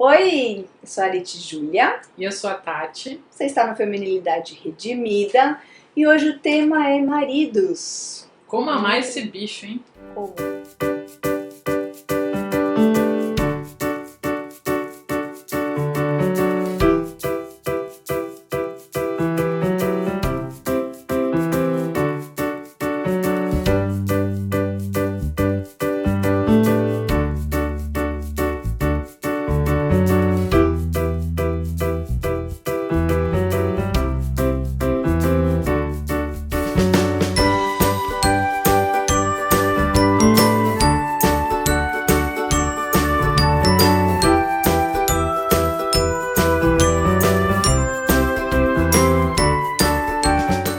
Oi, eu sou a Arite Júlia, E eu sou a Tati. você está no Feminilidade Redimida e hoje o tema é maridos. Como amar esse bicho, hein? Como?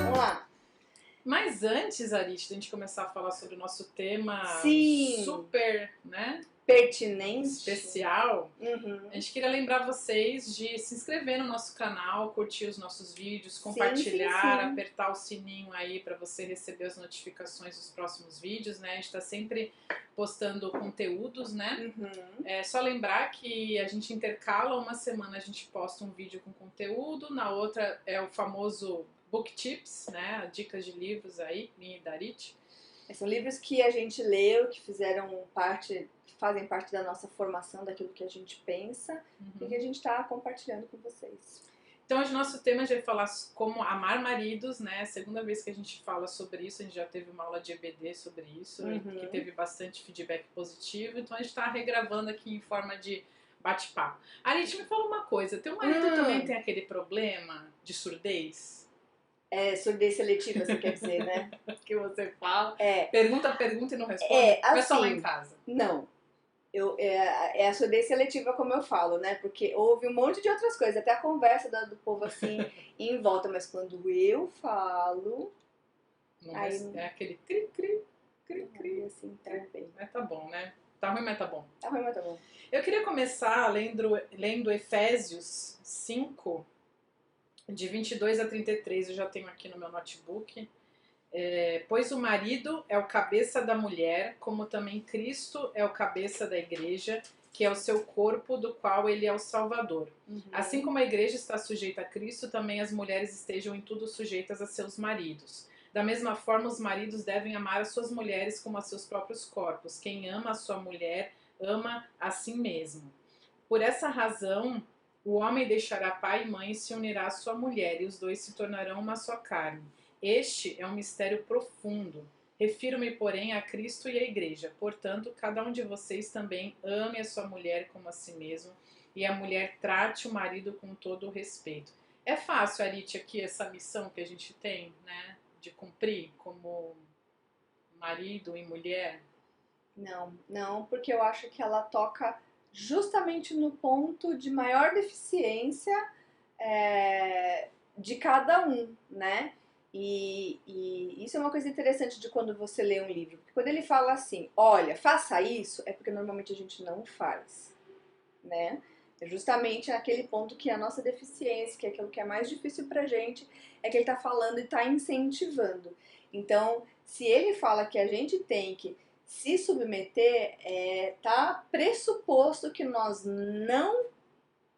Vamos lá. Mas antes, Arite, da gente começar a falar sobre o nosso tema Sim. super, né, Pertinente. especial, Uhum. a gente queria lembrar vocês de se inscrever no nosso canal, curtir os nossos vídeos, compartilhar, sim. apertar o sininho aí para você receber as notificações dos próximos vídeos, né? A gente está sempre postando conteúdos, né? Uhum. É só lembrar que a gente intercala, uma semana a gente posta um vídeo com conteúdo, na outra é o famoso book tips, né? Dicas de livros aí, minha e da Arite. São livros que a gente leu, que fazem parte da nossa formação, daquilo que a gente pensa e que a gente está compartilhando com vocês. Então, hoje o nosso tema já vai falar como amar maridos, né? Segunda vez que a gente fala sobre isso, a gente já teve uma aula de EBD sobre isso, que teve bastante feedback positivo, então a gente está regravando aqui em forma de bate-papo. Arite, me fala uma coisa, teu marido também tem aquele problema de surdez? É, surdez seletiva, você quer dizer, né? Que você fala, É. pergunta e não responde? Assim, Ou é só lá em casa? Não. É a surdez seletiva, como eu falo, né? Porque houve um monte de outras coisas, até a conversa do povo assim em volta, mas quando eu falo. Não Aí, é aquele cri-cri, cri-cri. Assim, tá bem. Mas tá bom, né? Tá ruim, mas tá bom. Tá ruim, mas tá bom. Eu queria começar lendo Efésios 5, de 22 a 33. Eu já tenho aqui no meu notebook. Pois o marido é o cabeça da mulher, como também Cristo é o cabeça da igreja, que é o seu corpo, do qual ele é o Salvador. Assim como a igreja está sujeita a Cristo, também as mulheres estejam em tudo sujeitas a seus maridos. Da mesma forma, os maridos devem amar as suas mulheres como a seus próprios corpos. Quem ama a sua mulher, ama a si mesmo. Por essa razão, o homem deixará pai e mãe e se unirá à sua mulher, e os dois se tornarão uma só carne. Este é um mistério profundo. Refiro-me, porém, a Cristo e à Igreja. Portanto, cada um de vocês também ame a sua mulher como a si mesmo, e a mulher trate o marido com todo o respeito. É fácil, Arite, aqui essa missão que a gente tem, né, de cumprir como marido e mulher? Não, porque eu acho que ela toca justamente no ponto de maior deficiência de cada um, né? E isso é uma coisa interessante de quando você lê um livro. Porque quando ele fala assim, olha, faça isso, é porque normalmente a gente não faz, né? É justamente naquele ponto que a nossa deficiência, que é aquilo que é mais difícil pra gente, é que ele tá falando e tá incentivando. Então, se ele fala que a gente tem que se submeter, tá pressuposto que nós não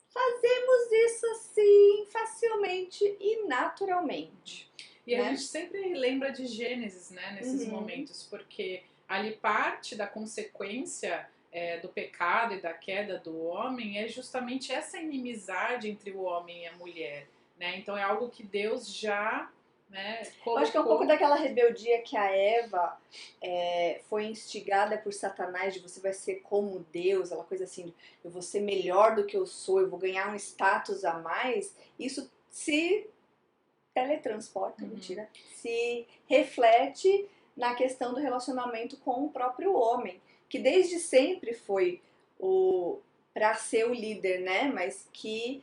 fazemos isso assim facilmente e naturalmente. E a gente sempre lembra de Gênesis, né, nesses momentos, porque ali parte da consequência do pecado e da queda do homem é justamente essa inimizade entre o homem e a mulher, né? Então é algo que Deus já, né, colocou. Eu acho que é um pouco daquela rebeldia que a Eva foi instigada por Satanás, de você vai ser como Deus, aquela coisa assim, eu vou ser melhor do que eu sou, eu vou ganhar um status a mais. Isso se teletransporta, mentira, se reflete na questão do relacionamento com o próprio homem, que desde sempre foi para ser o líder, né? Mas que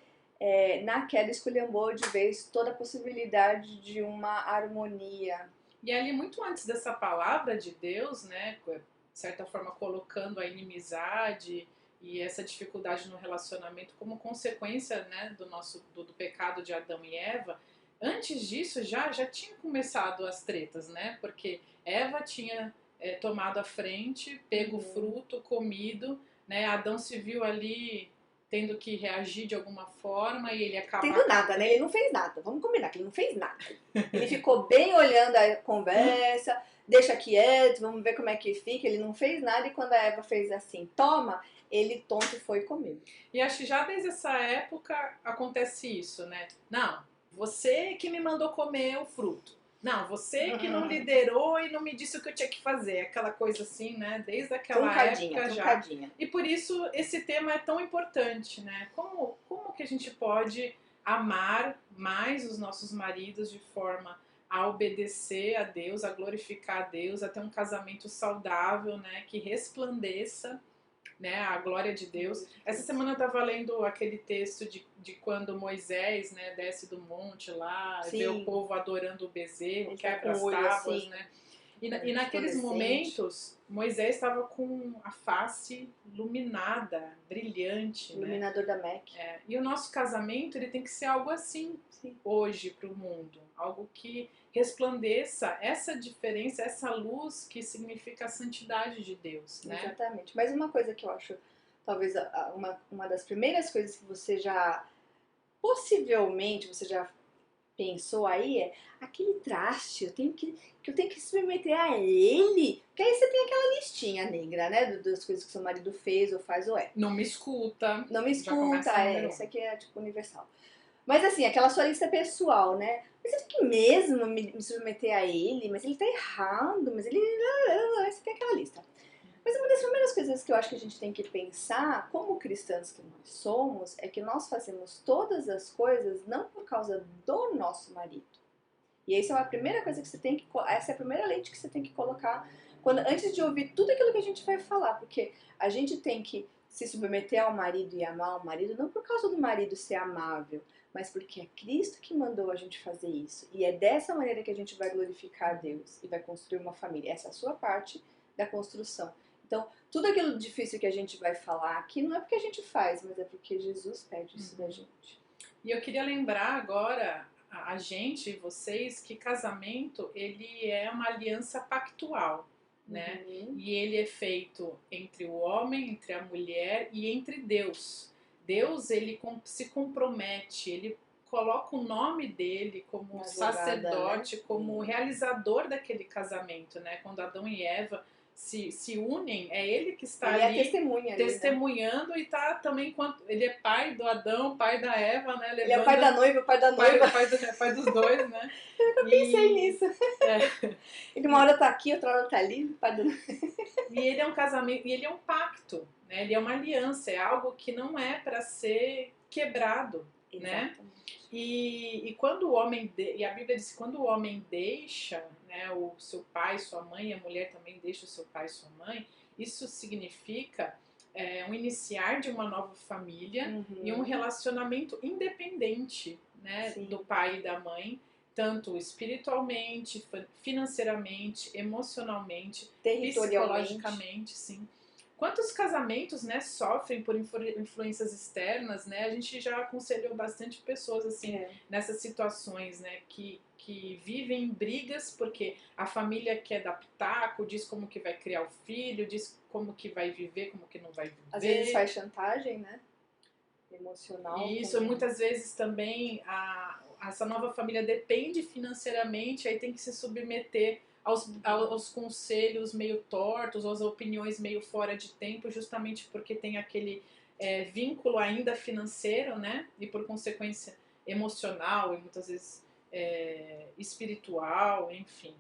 na queda esculhambou de vez toda a possibilidade de uma harmonia. E ali muito antes dessa palavra de Deus, né, de certa forma colocando a inimizade e essa dificuldade no relacionamento como consequência, né, do pecado de Adão e Eva. Antes disso já tinha começado as tretas, né? Porque Eva tinha tomado a frente, pego o fruto, comido, né? Adão se viu ali tendo que reagir de alguma forma e ele acaba... Tendo nada, né? Ele não fez nada. Vamos combinar que ele não fez nada. Ele ficou bem olhando a conversa, deixa quieto, vamos ver como é que fica. Ele não fez nada e quando a Eva fez assim, toma, ele tonto foi comer. E acho que já desde essa época acontece isso, né? Não, você que me mandou comer o fruto. Não, você que não liderou e não me disse o que eu tinha que fazer. Aquela coisa assim, né? Desde aquela época já. E por isso esse tema é tão importante, né? Como que a gente pode amar mais os nossos maridos de forma a obedecer a Deus, a glorificar a Deus, a ter um casamento saudável, né? Que resplandeça, né, a glória de Deus. Essa semana eu estava lendo aquele texto de quando Moisés, né, desce do monte lá, Sim. vê o povo adorando o bezerro, ele quebra as tábuas, assim, né? E naqueles momentos, Moisés estava com a face iluminada, brilhante, iluminador, né? Da MEC. E o nosso casamento ele tem que ser algo assim, sim, hoje para o mundo. Algo que resplandeça essa diferença, essa luz que significa a santidade de Deus, né? Exatamente. Mas uma coisa que eu acho, talvez uma das primeiras coisas que você já, possivelmente, você já pensou aí é aquele traste, eu tenho que submeter a ele. Porque aí você tem aquela listinha negra, né? Das coisas que seu marido fez ou faz ou é. Não me escuta. Não me escuta, isso aqui é tipo universal. Mas assim, aquela sua lista pessoal, né? Mas eu tenho que mesmo me submeter a ele, mas ele tá errado, mas ele. Você tem aquela lista. Mas uma das primeiras coisas que eu acho que a gente tem que pensar, como cristãos que nós somos, é que nós fazemos todas as coisas não por causa do nosso marido. E essa é a primeira coisa que você tem que... Essa é a primeira lente que você tem que colocar antes de ouvir tudo aquilo que a gente vai falar. Porque a gente tem que se submeter ao marido e amar o marido, não por causa do marido ser amável, mas porque é Cristo que mandou a gente fazer isso. E é dessa maneira que a gente vai glorificar a Deus e vai construir uma família. Essa é a sua parte da construção. Então, tudo aquilo difícil que a gente vai falar aqui não é porque a gente faz, mas é porque Jesus pede isso da gente. E eu queria lembrar agora a gente, vocês, que casamento ele é uma aliança pactual, né? E ele é feito entre o homem, entre a mulher e entre Deus. Deus, ele se compromete, ele coloca o nome dele como sacerdote, né? Como realizador daquele casamento, né? Quando Adão e Eva se unem, é ele que está ali testemunhando, né? E está também, ele é pai do Adão, pai da Eva, né? Ele é pai da noiva, pai da noiva. Pai dos dois, né? Eu nunca pensei nisso. Ele uma hora tá aqui, outra hora tá ali, pai da noiva. E ele é um casamento, e ele é um pacto, né? Ele é uma aliança, é algo que não é para ser quebrado, né? E quando o homem e a Bíblia diz que quando o homem deixa, né, o seu pai, sua mãe, a mulher também deixa o seu pai e sua mãe, isso significa um iniciar de uma nova família e um relacionamento independente, né, do pai e da mãe, tanto espiritualmente, financeiramente, emocionalmente, psicologicamente, sim. Quantos casamentos, né, sofrem por influências externas, né? A gente já aconselhou bastante pessoas assim nessas situações, né, que vivem em brigas porque a família quer dar pitaco, diz como que vai criar o filho, diz como que vai viver, como que não vai viver. Às vezes faz chantagem, né? Emocional. Isso, muitas vezes também essa nova família depende financeiramente, aí tem que se submeter aos conselhos meio tortos, às opiniões meio fora de tempo, justamente porque tem aquele vínculo ainda financeiro, né? E por consequência emocional e muitas vezes espiritual, enfim.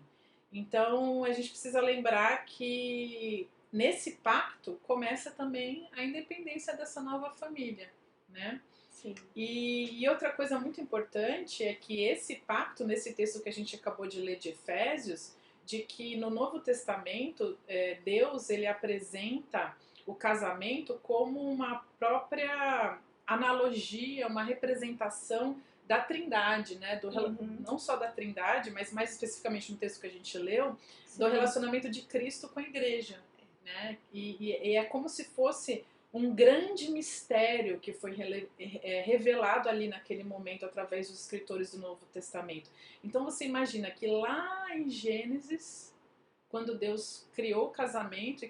Então a gente precisa lembrar que nesse pacto começa também a independência dessa nova família, né? Sim. E outra coisa muito importante é que esse pacto, nesse texto que a gente acabou de ler de Efésios, de que no Novo Testamento Deus ele apresenta o casamento como uma própria analogia, uma representação da Trindade, né? Não só da Trindade, mas mais especificamente no texto que a gente leu, do relacionamento de Cristo com a igreja, né? E é como se fosse um grande mistério que foi revelado ali naquele momento através dos escritores do Novo Testamento. Então você imagina que lá em Gênesis, quando Deus criou o casamento e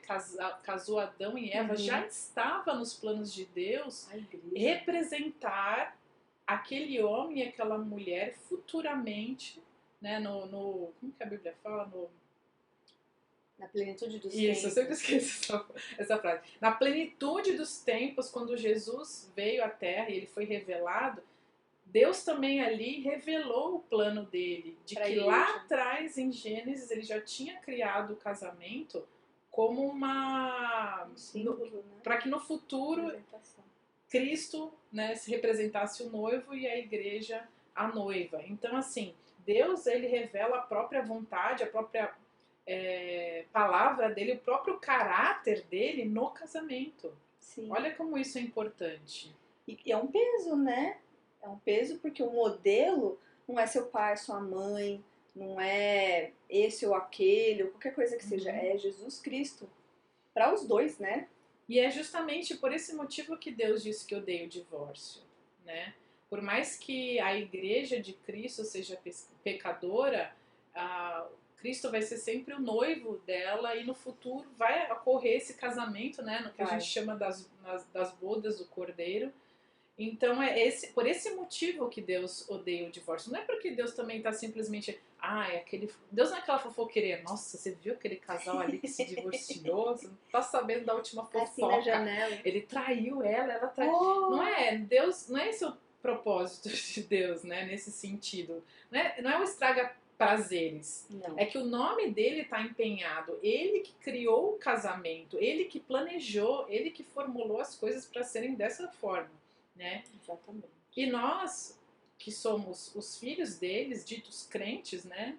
casou Adão e Eva, já estava nos planos de Deus representar aquele homem e aquela mulher futuramente, né, como que a Bíblia fala? Na plenitude dos tempos. Isso, eu sempre tempos. esqueço essa frase. Na plenitude dos tempos, quando Jesus veio à Terra e ele foi revelado, Deus também ali revelou o plano dele, de que lá atrás, em Gênesis, ele já tinha criado o casamento como uma... símbolo, né? Para que no futuro Cristo, né, se representasse o noivo e a igreja a noiva. Então, assim, Deus, ele revela a própria vontade, a própria palavra dele, o próprio caráter dele no casamento. Sim. Olha como isso é importante. E é um peso, né? É um peso porque o modelo não é seu pai, sua mãe, não é esse ou aquele, ou qualquer coisa que seja, é Jesus Cristo. Para os dois, né? E é justamente por esse motivo que Deus disse que odeia o divórcio, né? Por mais que a igreja de Cristo seja pecadora, Cristo vai ser sempre o noivo dela e no futuro vai ocorrer esse casamento, né? No que a gente chama das bodas do Cordeiro. Então por esse motivo que Deus odeia o divórcio. Não é porque Deus também está simplesmente... Deus não é aquela fofoqueira. Nossa, você viu aquele casal ali que se divorciou? Você não tá sabendo da última fofoca. Assim na janela. Ele traiu ela traiu... Não é Deus, não é esse o propósito de Deus, né? Nesse sentido. Não é o estraga prazeres. Não. É que o nome dele está empenhado. Ele que criou o casamento. Ele que planejou. Ele que formulou as coisas para serem dessa forma. Né? Exatamente. E nós, que somos os filhos deles, ditos crentes, né?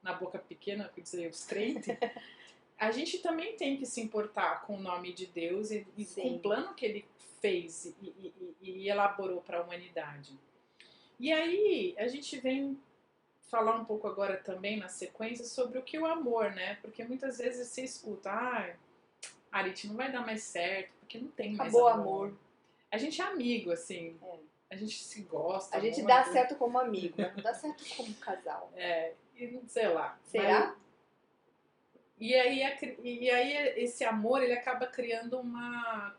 Na boca pequena, quer dizer, os crentes, a gente também tem que se importar com o nome de Deus e com o plano que ele fez e elaborou para a humanidade. E aí, a gente vem falar um pouco agora também, na sequência, sobre o que é o amor, né? Porque muitas vezes você escuta, Arit, não vai dar mais certo, porque não tem mais amor. A gente é amigo, assim. A gente se gosta. A gente muito. dá certo como amigo, mas não dá certo como casal. E sei lá. Será? E aí esse amor, ele acaba criando uma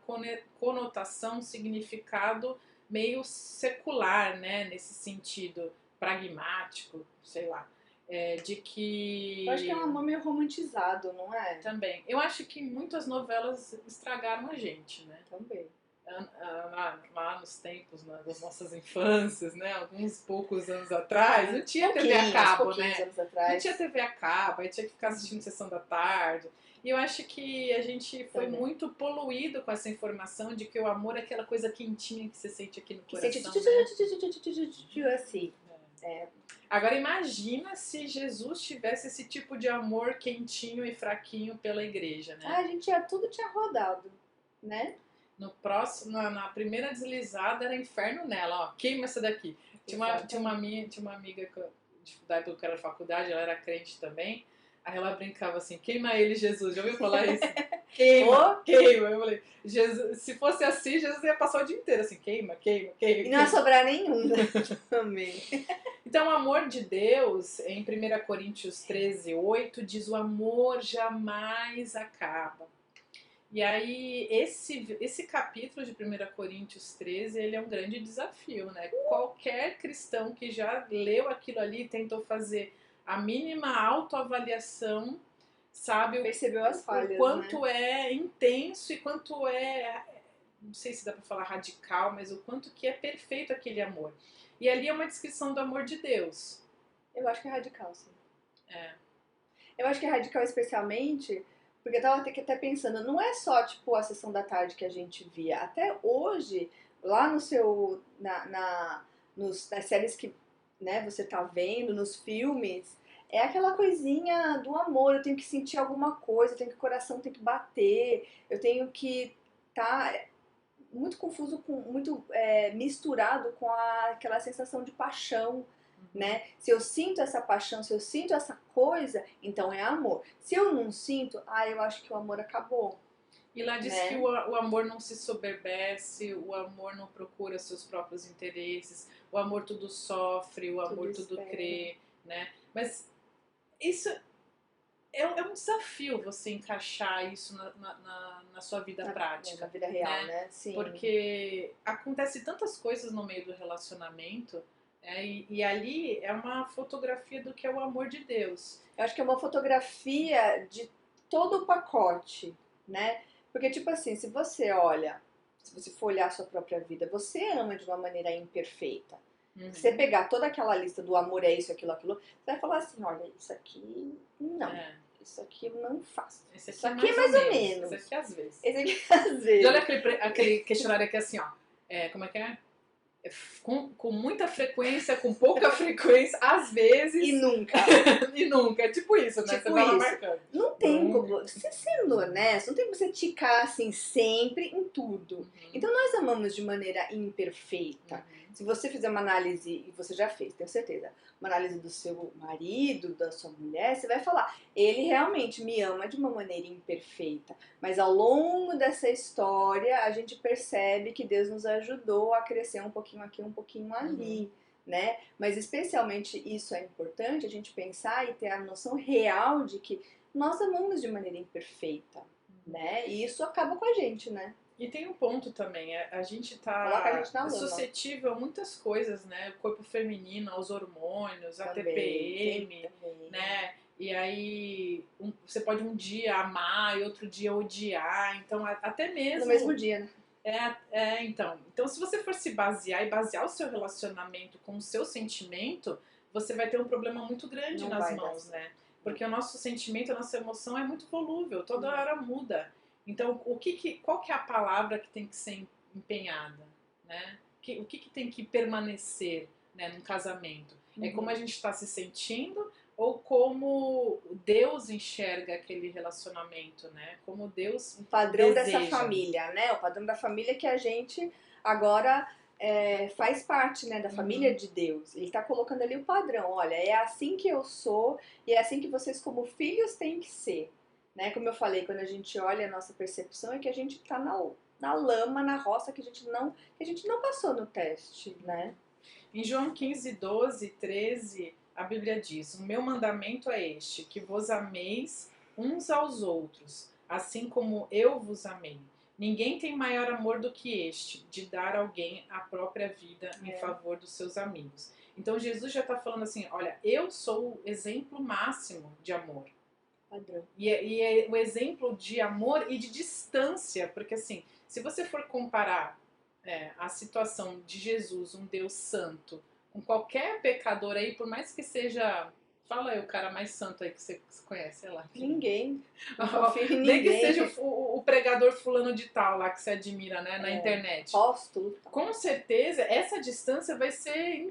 conotação, um significado meio secular, né? Nesse sentido pragmático, sei lá. De que... Eu acho que é um amor meio romantizado, não é? Também. Eu acho que muitas novelas estragaram a gente, né? Também. Lá nos tempos das nossas infâncias, né? Alguns poucos anos atrás, não tinha TV a cabo, né? Anos atrás. Não tinha TV a cabo, aí tinha que ficar assistindo Sessão da Tarde. E eu acho que a gente foi muito poluído com essa informação de que o amor é aquela coisa quentinha que você sente aqui no coração. Assim. Agora imagina se Jesus tivesse esse tipo de amor quentinho e fraquinho pela igreja, né? A gente tudo tinha rodado, né? Na primeira deslizada era inferno nela, ó. Queima essa daqui. Tinha uma amiga da época que era faculdade, ela era crente também. Aí ela brincava assim, queima ele, Jesus. Já ouviu falar isso? Queima. Eu falei, Jesus, se fosse assim, Jesus ia passar o dia inteiro assim, queima. E não ia sobrar nenhum, né? Também. Então, o amor de Deus, em 1 Coríntios 13:8, diz: o amor jamais acaba. E aí, esse capítulo de 1 Coríntios 13, ele é um grande desafio, né? Qualquer cristão que já leu aquilo ali e tentou fazer a mínima autoavaliação, sabe? Percebeu as falhas, o quanto é intenso e quanto não sei se dá pra falar radical, mas o quanto que é perfeito aquele amor. E ali é uma descrição do amor de Deus. Eu acho que é radical, sim. Eu acho que é radical especialmente... Porque eu tava até pensando, não é só tipo a Sessão da Tarde que a gente via. Até hoje, lá no seu. Nas séries que, né, você tá vendo, nos filmes, é aquela coisinha do amor. Eu tenho que sentir alguma coisa, o coração tem que bater, eu tenho que tá muito confuso, muito misturado com aquela sensação de paixão. Né? Se eu sinto essa paixão, se eu sinto essa coisa, então é amor. Se eu não sinto, eu acho que o amor acabou. E lá diz que o amor não se soberbece, o amor não procura seus próprios interesses, o amor tudo sofre, o amor tudo crê, né? Mas isso é um desafio você encaixar isso na sua vida prática. Na vida real, né? Sim. Porque acontece tantas coisas no meio do relacionamento, e ali é uma fotografia do que é o amor de Deus. Eu acho que é uma fotografia de todo o pacote, né? Porque, tipo assim, se você for olhar a sua própria vida, você ama de uma maneira imperfeita. Uhum. Se você pegar toda aquela lista do amor é isso, aquilo, você vai falar assim, olha, isso aqui não. Isso aqui eu não faço. Esse aqui é mais ou menos. Esse aqui às vezes. Esse aqui às vezes. Já olha aquele questionário aqui assim, ó. Como é que é? Com muita frequência, com pouca frequência, às vezes. E nunca. E nunca. É tipo isso, né? Tipo você vai lá isso. marcando. Não tem como. Você sendo honesto, não tem como você ticar assim sempre em tudo. Uhum. Então nós amamos de maneira imperfeita. Uhum. Se você fizer uma análise, e você já fez, tenho certeza, uma análise do seu marido, da sua mulher, você vai falar, ele realmente me ama de uma maneira imperfeita. Mas ao longo dessa história, a gente percebe que Deus nos ajudou a crescer um pouquinho aqui, um pouquinho ali. Né? Mas especialmente isso é importante, a gente pensar e ter a noção real de que nós amamos de maneira imperfeita, né? E isso acaba com a gente, né? E tem um ponto também, a gente Coloca a gente na lama. suscetível a muitas coisas, né? O corpo feminino, aos hormônios, a TPM, né? E aí você pode um dia amar e outro dia odiar, então até mesmo... No mesmo dia, né? Então se você for se basear e basear o seu relacionamento com o seu sentimento, você vai ter um problema muito grande nas mãos, né? Porque o nosso sentimento, a nossa emoção é muito volúvel, toda hora muda. Então, qual que é a palavra que tem que ser empenhada, né? O que tem que permanecer, né, num casamento? É como a gente está se sentindo ou como Deus enxerga aquele relacionamento, né? Como Deus o padrão deseja. dessa família, né? O padrão da família que a gente agora faz parte, né, da família de Deus. Ele está colocando ali o padrão. Olha, é assim que eu sou e é assim que vocês como filhos têm que ser. Né? Como eu falei, quando a gente olha, a nossa percepção é que a gente está na lama, na roça, que a gente não passou no teste, né? Em João 15, 12, 13, a Bíblia diz, o meu mandamento é este, que vos ameis uns aos outros, assim como eu vos amei. Ninguém tem maior amor do que este, de dar a alguém a própria vida em favor dos seus amigos. Então Jesus já está falando assim, olha, eu sou o exemplo máximo de amor. Padrão. E é o exemplo de amor e de distância, porque assim, se você for comparar a situação de Jesus, um Deus santo, com qualquer pecador aí, por mais que seja... Fala aí o cara mais santo aí que você conhece, sei lá. Ninguém. Não confio em Nem ninguém. que seja o pregador fulano de tal lá que você admira, né, na internet. Apóstolo. Com certeza, essa distância vai ser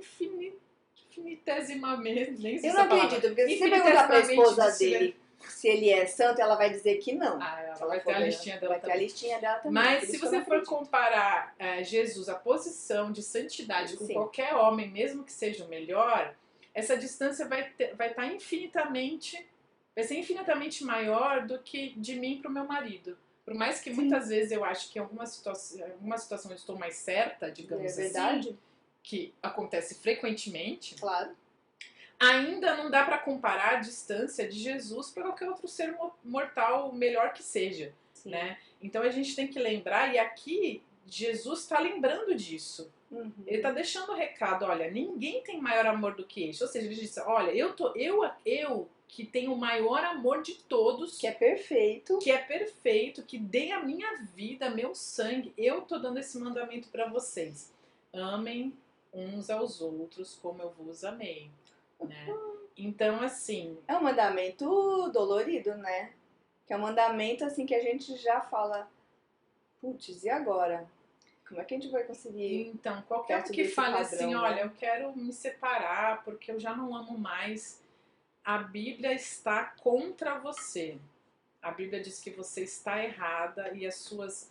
infinitesimamente... Nem eu não acredito, porque se você perguntar pra esposa dele se ele é santo, ela vai dizer que não. Ela vai ter a listinha dela também. Vai ter a listinha dela também. Mas se você for comparar Jesus, a posição de santidade com qualquer homem, mesmo que seja o melhor, essa distância vai estar infinitamente... Vai ser infinitamente maior do que de mim para o meu marido. Por mais que muitas vezes eu acho que em alguma situação eu estou mais certa, digamos assim, que acontece frequentemente, claro. Ainda não dá para comparar a distância de Jesus para qualquer outro ser mortal, melhor que seja. Né? Então a gente tem que lembrar, e aqui Jesus está lembrando disso. Ele está deixando o recado, olha, ninguém tem maior amor do que este. Ou seja, ele diz, olha, eu que tenho o maior amor de todos, que é perfeito, que dei a minha vida, meu sangue, eu tô dando esse mandamento para vocês. Amem uns aos outros como eu vos amei. Né? Então, assim... É um mandamento dolorido, né? Que é um mandamento, assim, que a gente já fala, putz, e agora? Como é que a gente vai conseguir? Então, qualquer um que fale padrão, assim, olha, eu quero me separar porque eu já não amo mais, a Bíblia está contra você. A Bíblia diz que você está errada e as suas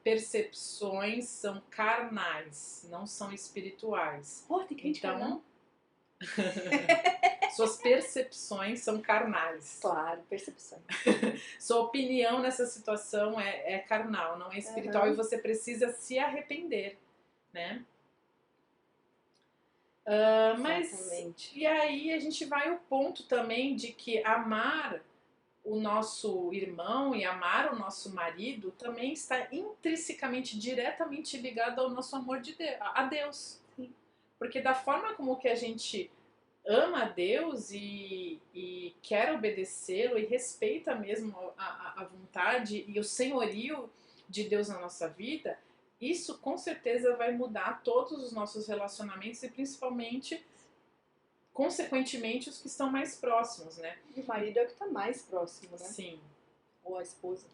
percepções são carnais, não são espirituais. Tem que então, suas percepções são carnais. Claro, percepções. Sua opinião nessa situação é carnal, não é espiritual, e você precisa se arrepender, né? Mas, e aí a gente vai ao ponto também de que amar o nosso irmão e amar o nosso marido também está intrinsecamente, diretamente ligado ao nosso amor a Deus. Sim. Porque da forma como que a gente ama a Deus e quer obedecê-lo e respeita mesmo a vontade e o senhorio de Deus na nossa vida, isso com certeza vai mudar todos os nossos relacionamentos e principalmente, consequentemente, os que estão mais próximos, né? E o marido é o que está mais próximo, né? Sim. Ou a esposa.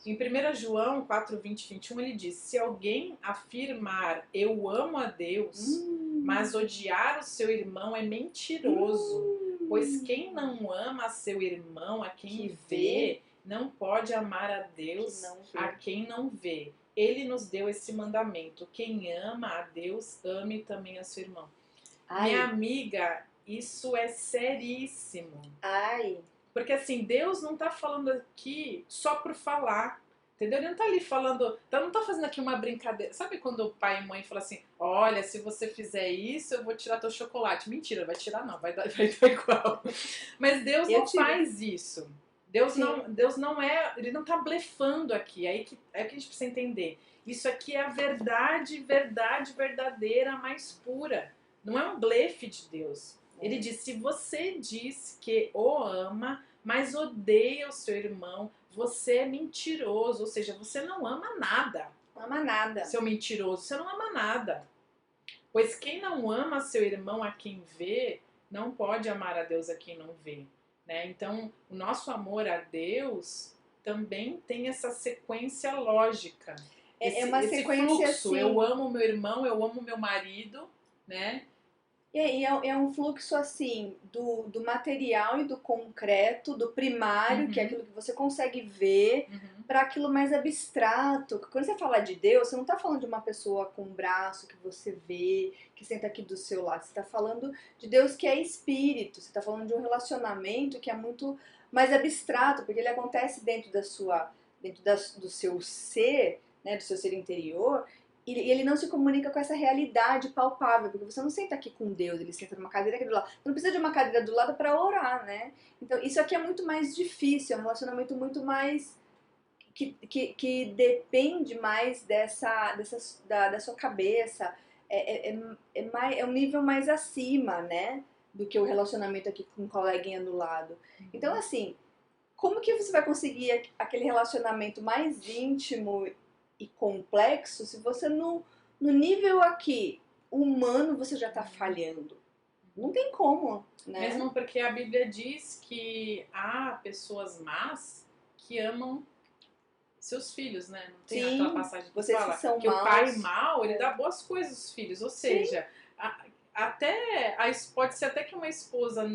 Em 1 João 4, 20 e 21, ele diz: se alguém afirmar eu amo a Deus, mas odiar o seu irmão é mentiroso, pois quem não ama a seu irmão, a quem vê, não pode amar a Deus a quem não vê. Ele nos deu esse mandamento: quem ama a Deus, ame também a seu irmão. Ai. Minha amiga, isso é seríssimo. Ai. Porque assim, Deus não tá falando aqui só por falar, entendeu? Ele não tá ali falando, não tá fazendo aqui uma brincadeira. Sabe quando o pai e mãe falam assim, olha, se você fizer isso, eu vou tirar teu chocolate. Mentira, vai tirar não, vai dar igual. Mas Deus não faz isso. Deus não é, ele não tá blefando aqui, é que a gente precisa entender. Isso aqui é a verdade verdadeira, mais pura. Não é um blefe de Deus. Ele diz, se você diz que o ama, mas odeia o seu irmão, você é mentiroso, ou seja, você não ama nada. Não ama nada. Seu mentiroso, você não ama nada. Pois quem não ama seu irmão a quem vê, não pode amar a Deus a quem não vê. Né? Então, o nosso amor a Deus também tem essa sequência lógica. É uma sequência fluxo, assim. Eu amo meu irmão, eu amo meu marido, né? E é um fluxo assim do material e do concreto, do primário, que é aquilo que você consegue ver, para aquilo mais abstrato. Quando você fala de Deus, você não está falando de uma pessoa com um braço que você vê, que senta aqui do seu lado. Você está falando de Deus que é espírito. Você está falando de um relacionamento que é muito mais abstrato, porque ele acontece dentro do seu ser, né, do seu ser interior. E ele não se comunica com essa realidade palpável, porque você não senta aqui com Deus, ele senta numa cadeira aqui do lado. Você não precisa de uma cadeira do lado para orar, né? Então, isso aqui é muito mais difícil, é um relacionamento muito mais... que depende mais da sua cabeça, é um nível mais acima, né? Do que o relacionamento aqui com um coleguinha do lado. Então, assim, como que você vai conseguir aquele relacionamento mais íntimo e complexo se você no nível aqui humano você já está falhando? Não tem como, né? Mesmo porque a Bíblia diz que há pessoas más que amam seus filhos, né? Não tem aquela passagem que fala que o pai mau, ele dá boas coisas aos filhos. Ou seja, pode ser até que uma esposa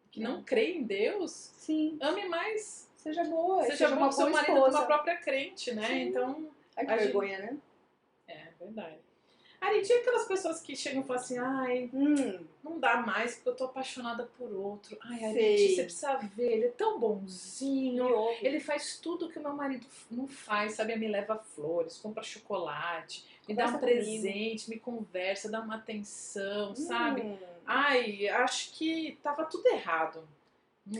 que não crê em Deus, ame mais. Seja boa, seja bom seu marido com uma própria crente, né? Sim. Então... Ai, que vergonha, né? É verdade. Aí tinha aquelas pessoas que chegam e falam assim, ai, não dá mais porque eu tô apaixonada por outro. Ai, Arite, você precisa ver, ele é tão bonzinho, ele faz tudo que o meu marido não faz, sabe? Me leva flores, compra chocolate, me dá um presente, me conversa, dá uma atenção, sabe? Ai, acho que tava tudo errado.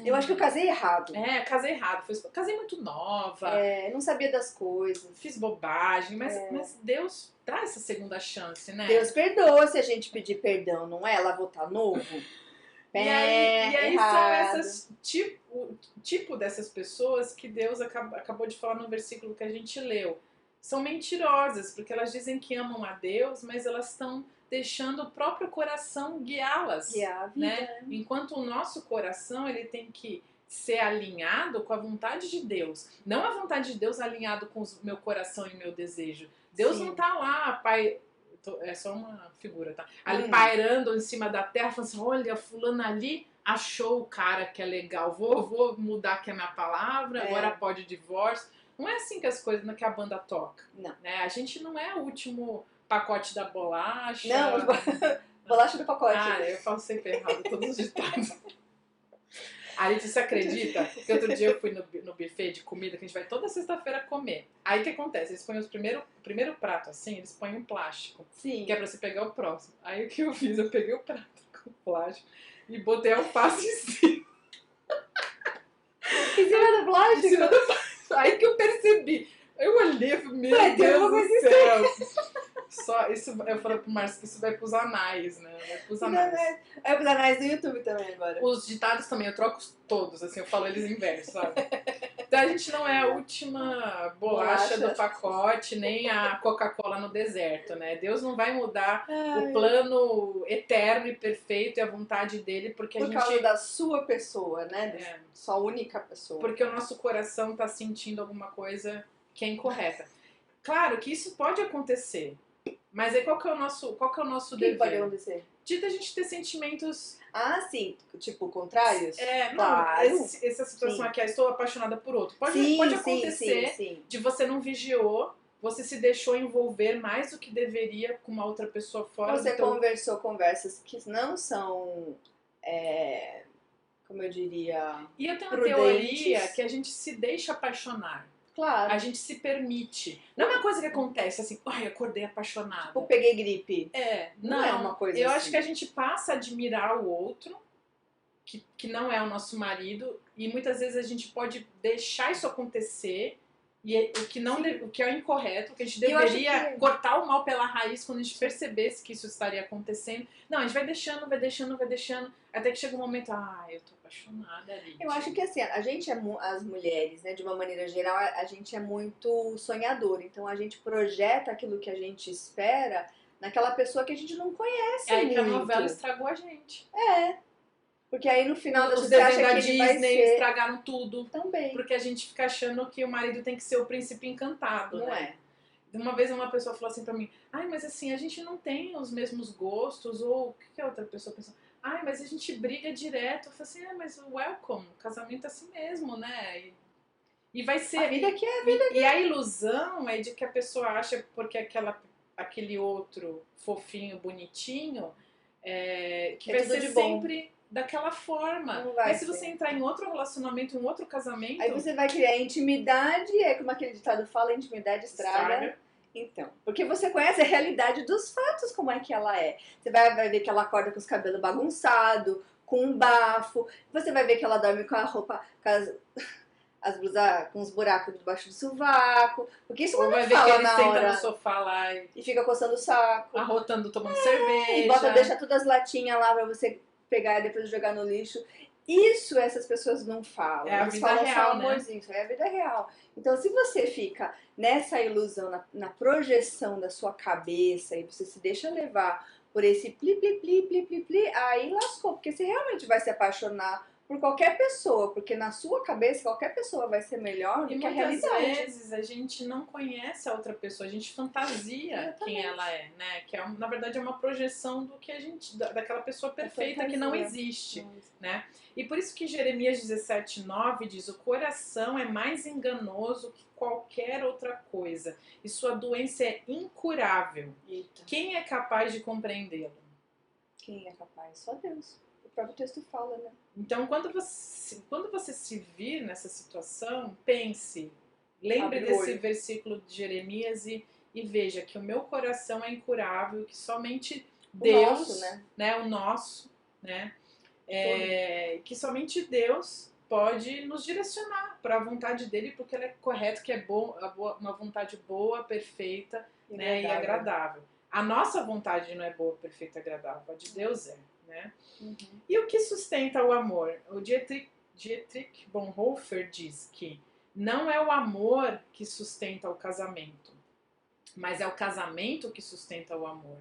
Eu acho que eu casei errado. Casei errado. Casei muito nova. Não sabia das coisas. Fiz bobagem, mas Deus dá essa segunda chance, né? Deus perdoa se a gente pedir perdão, não é? Ela voltar novo. E aí são essas tipo dessas pessoas que Deus acabou de falar no versículo que a gente leu. São mentirosas, porque elas dizem que amam a Deus, mas elas estão deixando o próprio coração guiá-las, guiar a vida, né? Enquanto o nosso coração ele tem que ser alinhado com a vontade de Deus, não a vontade de Deus alinhado com o meu coração e meu desejo. Deus não tá lá, pai, é só uma figura, tá? Ali pairando em cima da terra, falando assim, olha, fulano ali achou o cara que é legal, vou mudar aqui a minha palavra, agora pode divórcio. Não é assim que as coisas, que a banda toca. Não. Né? A gente não é o último pacote da bolacha. Não, bolacha do pacote. Eu falo sempre errado todos os ditados. Aí você acredita que outro dia eu fui no buffet de comida, que a gente vai toda sexta-feira comer. Aí o que acontece? Eles põem o primeiro prato assim, eles põem um plástico. Sim. Que é pra você pegar o próximo. Aí o que eu fiz? Eu peguei o prato com o plástico e botei alface em cima. Em cima do plástico? Em cima do plástico. Aí que eu percebi. Eu olhei e falei, meu Ué, tem Deus uma do coisa céu. Só isso, eu falei pro Márcio que isso vai pros anais, né? Vai pros anais. É pros anais do YouTube também agora. Os ditados também, eu troco todos, assim, eu falo eles em verso, sabe? Então a gente não é a última bolacha do pacote, nem a Coca-Cola no deserto, né? Deus não vai mudar o plano eterno e perfeito e a vontade dele, porque Por causa da sua pessoa, né? Sua única pessoa. Porque o nosso coração tá sentindo alguma coisa que é incorreta. Claro que isso pode acontecer, mas aí qual que é o nosso dever? O que pode acontecer? De a gente ter sentimentos... Ah, sim. Tipo, contrários? Não, claro. Essa situação aqui, estou apaixonada por outro. Pode acontecer sim. de você não vigiou, você se deixou envolver mais do que deveria com uma outra pessoa fora Você do teu... conversou conversas que não são, como eu diria, E eu tenho prudentes. uma teoria que a gente se deixa apaixonar. Claro. A gente se permite. Não é uma coisa que acontece assim, ai, acordei apaixonada. Tipo, peguei gripe. Não é uma coisa eu assim. acho que a gente passa a admirar o outro, que não é o nosso marido, e muitas vezes a gente pode deixar isso acontecer, e o que é incorreto, que a gente deveria cortar o mal pela raiz quando a gente percebesse que isso estaria acontecendo. Não, a gente vai deixando, até que chega um momento, eu tô apaixonada ali. Eu acho que assim, a gente as mulheres, né, de uma maneira geral, a gente é muito sonhadora, então a gente projeta aquilo que a gente espera naquela pessoa que a gente não conhece aí muito. Que a novela estragou a gente. Porque aí no final os você acha desenhos da que ele vai Disney ser... estragaram tudo. Também. Porque a gente fica achando que o marido tem que ser o príncipe encantado, não né? Uma vez uma pessoa falou assim pra mim, mas assim, a gente não tem os mesmos gostos, ou o que a outra pessoa pensou? Mas a gente briga direto. Eu falei assim, mas welcome, o casamento é assim mesmo, né? E vai ser... A vida aqui é a vida E a ilusão é de que a pessoa acha porque aquele outro fofinho, bonitinho, que vai ser sempre... daquela forma. Mas se você entrar em outro relacionamento, em um outro casamento... Aí você vai criar intimidade, como aquele ditado fala, intimidade estraga. Então, porque você conhece a realidade dos fatos, como é que ela é. Você vai ver que ela acorda com os cabelos bagunçados, com um bafo. Você vai ver que ela dorme com a roupa, com as blusas com os buracos debaixo do sovaco. Porque isso não vai ver que ele na senta hora, no sofá lá e fica coçando o saco. Arrotando, tomando cerveja. E deixa todas as latinhas lá pra você pegar e depois jogar no lixo. Isso essas pessoas não falam. É a Eles vida falam real, só amorzinho, isso é a vida real. Então, se você fica nessa ilusão, na projeção da sua cabeça e você se deixa levar por esse pli, pli, pli, pli, pli, pli, aí lascou. Porque você realmente vai se apaixonar por qualquer pessoa, porque na sua cabeça qualquer pessoa vai ser melhor do que a realidade. E muitas vezes a gente não conhece a outra pessoa, a gente fantasia quem ela é, né? Que na verdade é uma projeção do que a gente, daquela pessoa perfeita que não existe, né? E por isso que Jeremias 17:9 diz: o coração é mais enganoso que qualquer outra coisa e sua doença é incurável. Eita. Quem é capaz de compreendê-lo? Quem é capaz? Só Deus. O próprio texto fala, né? Então, quando você se vir nessa situação, pense, lembre desse versículo de Jeremias e veja que o meu coração é incurável, que somente Deus, o nosso, né? Que somente Deus pode nos direcionar para a vontade dele, porque ele é correto, que é bom, uma vontade boa, perfeita, né, e agradável. A nossa vontade não é boa, perfeita e agradável, a de Deus é. Né? E o que sustenta o amor? O Dietrich Bonhoeffer diz que não é o amor que sustenta o casamento, mas é o casamento que sustenta o amor.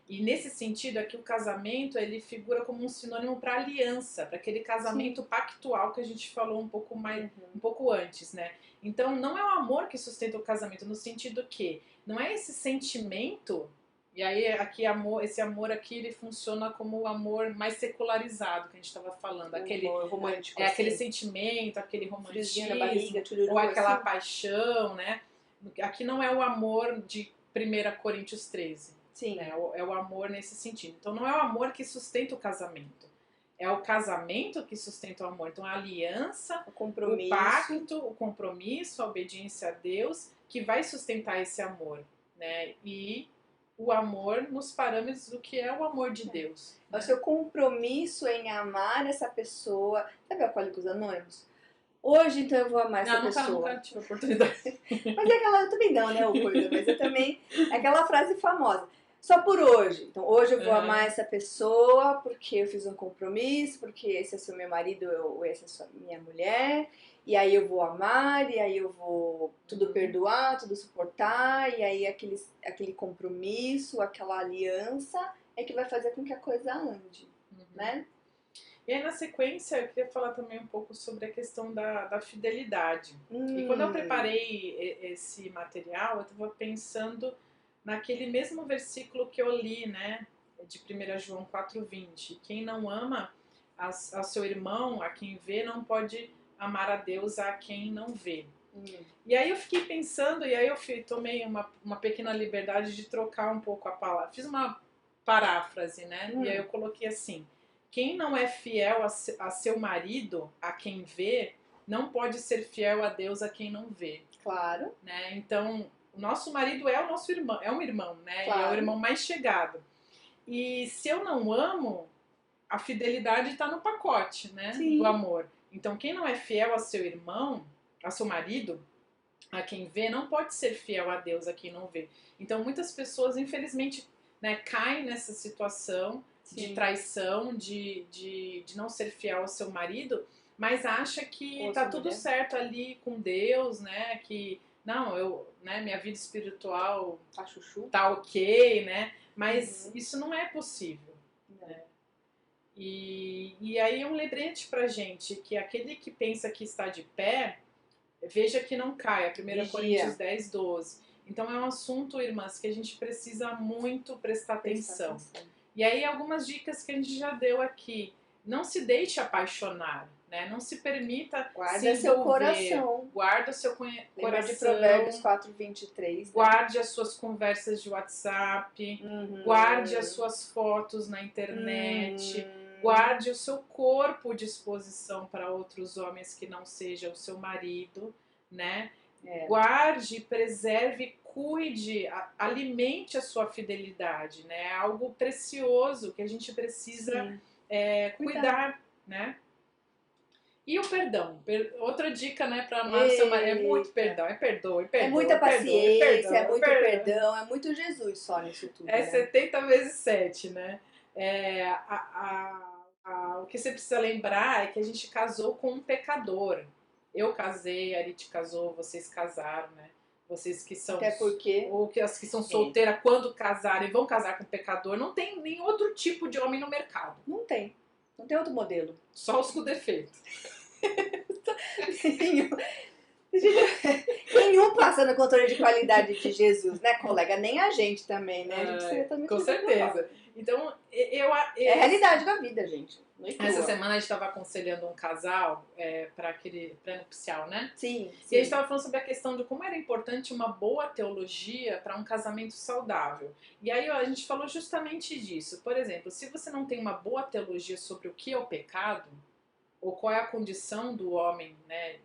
E nesse sentido aqui o casamento ele figura como um sinônimo para aliança, para aquele casamento pactual que a gente falou um pouco antes, né? Então não é o amor que sustenta o casamento, no sentido que não é esse sentimento. E aí aqui esse amor aqui ele funciona como o amor mais secularizado que a gente estava falando, aquele romântico, aquele sentimento, aquele romantismo, na barriga, ou aquela paixão, né? Aqui não é o amor de 1 Coríntios 13. Sim. Né? É o amor nesse sentido. Então não é o amor que sustenta o casamento. É o casamento que sustenta o amor. Então a aliança, o pacto, o compromisso, a obediência a Deus que vai sustentar esse amor, né? E o amor nos parâmetros do que é o amor de Deus. É o seu compromisso em amar essa pessoa. Sabe Alcoólicos Anônimos? Hoje, então, eu vou amar essa pessoa. Nunca tive oportunidade. Mas é aquela, eu também não, né, o coisa, mas eu também, é aquela frase famosa. Só por hoje. Então, hoje eu vou amar essa pessoa porque eu fiz um compromisso, porque esse é o meu marido ou essa é a minha mulher. E aí eu vou amar, e aí eu vou tudo perdoar, tudo suportar. E aí aquele compromisso, aquela aliança é que vai fazer com que a coisa ande, né? E aí, na sequência, eu queria falar também um pouco sobre a questão da fidelidade. E quando eu preparei esse material, eu estava pensando naquele mesmo versículo que eu li, né, de 1 João 4,20. Quem não ama ao seu irmão, a quem vê, não pode amar a Deus a quem não vê. E aí eu fiquei pensando, e aí eu tomei uma pequena liberdade de trocar um pouco a palavra. Fiz uma paráfrase, né, e aí eu coloquei assim: quem não é fiel a seu marido, a quem vê, não pode ser fiel a Deus a quem não vê. Claro. Né? Então, o nosso marido é o nosso irmão, é um irmão, né? Claro. E é o irmão mais chegado. E se eu não amo, a fidelidade está no pacote, né? Sim. Do amor. Então, quem não é fiel a seu irmão, a seu marido, a quem vê, não pode ser fiel a Deus a quem não vê. Então, muitas pessoas, infelizmente, né, caem nessa situação de traição, de não ser fiel ao seu marido, mas acha que tá tudo certo ali com Deus, né? Que, não, né, minha vida espiritual tá ok, né? Mas isso não é possível. Né? E aí é um lembrete pra gente que aquele que pensa que está de pé, veja que não caia. 1 Coríntios 10, 12. Então é um assunto, irmãs, que a gente precisa muito prestar atenção. E aí algumas dicas que a gente já deu aqui. Não se deixe apaixonar, né? Não se permita se envolver. Seu coração. Guarda seu coração. Lembra de Provérbios 4:23. Né? Guarde as suas conversas de WhatsApp. Guarde as suas fotos na internet. Guarde o seu corpo à disposição para outros homens que não seja o seu marido, né? Guarde, preserve, cuide, alimente a sua fidelidade, né? É algo precioso que a gente precisa cuidar, né? E o perdão, outra dica, né, para amar o seu marido, é muito perdão, perdoa. É muita paciência, é muito perdão, é muito Jesus só nisso tudo. É, né? 70 vezes 7, né? O que você precisa lembrar é que a gente casou com um pecador. Eu casei, a Arit casou, vocês casaram, né? Vocês que são... Até porque... Ou que as que são solteiras, quando casarem, vão casar com pecador. Não tem nem outro tipo de homem no mercado. Não tem. Não tem outro modelo. Só os com defeito. Nenhum passa no controle de qualidade de Jesus, né, colega? Nem a gente também, né? A gente precisa também com certeza. Então, é a realidade da vida, gente. Essa semana a gente estava aconselhando um casal para aquele pré-nupcial, né? Sim. E a gente estava falando sobre a questão de como era importante uma boa teologia para um casamento saudável. E aí a gente falou justamente disso. Por exemplo, se você não tem uma boa teologia sobre o que é o pecado, ou qual é a condição do homem, né,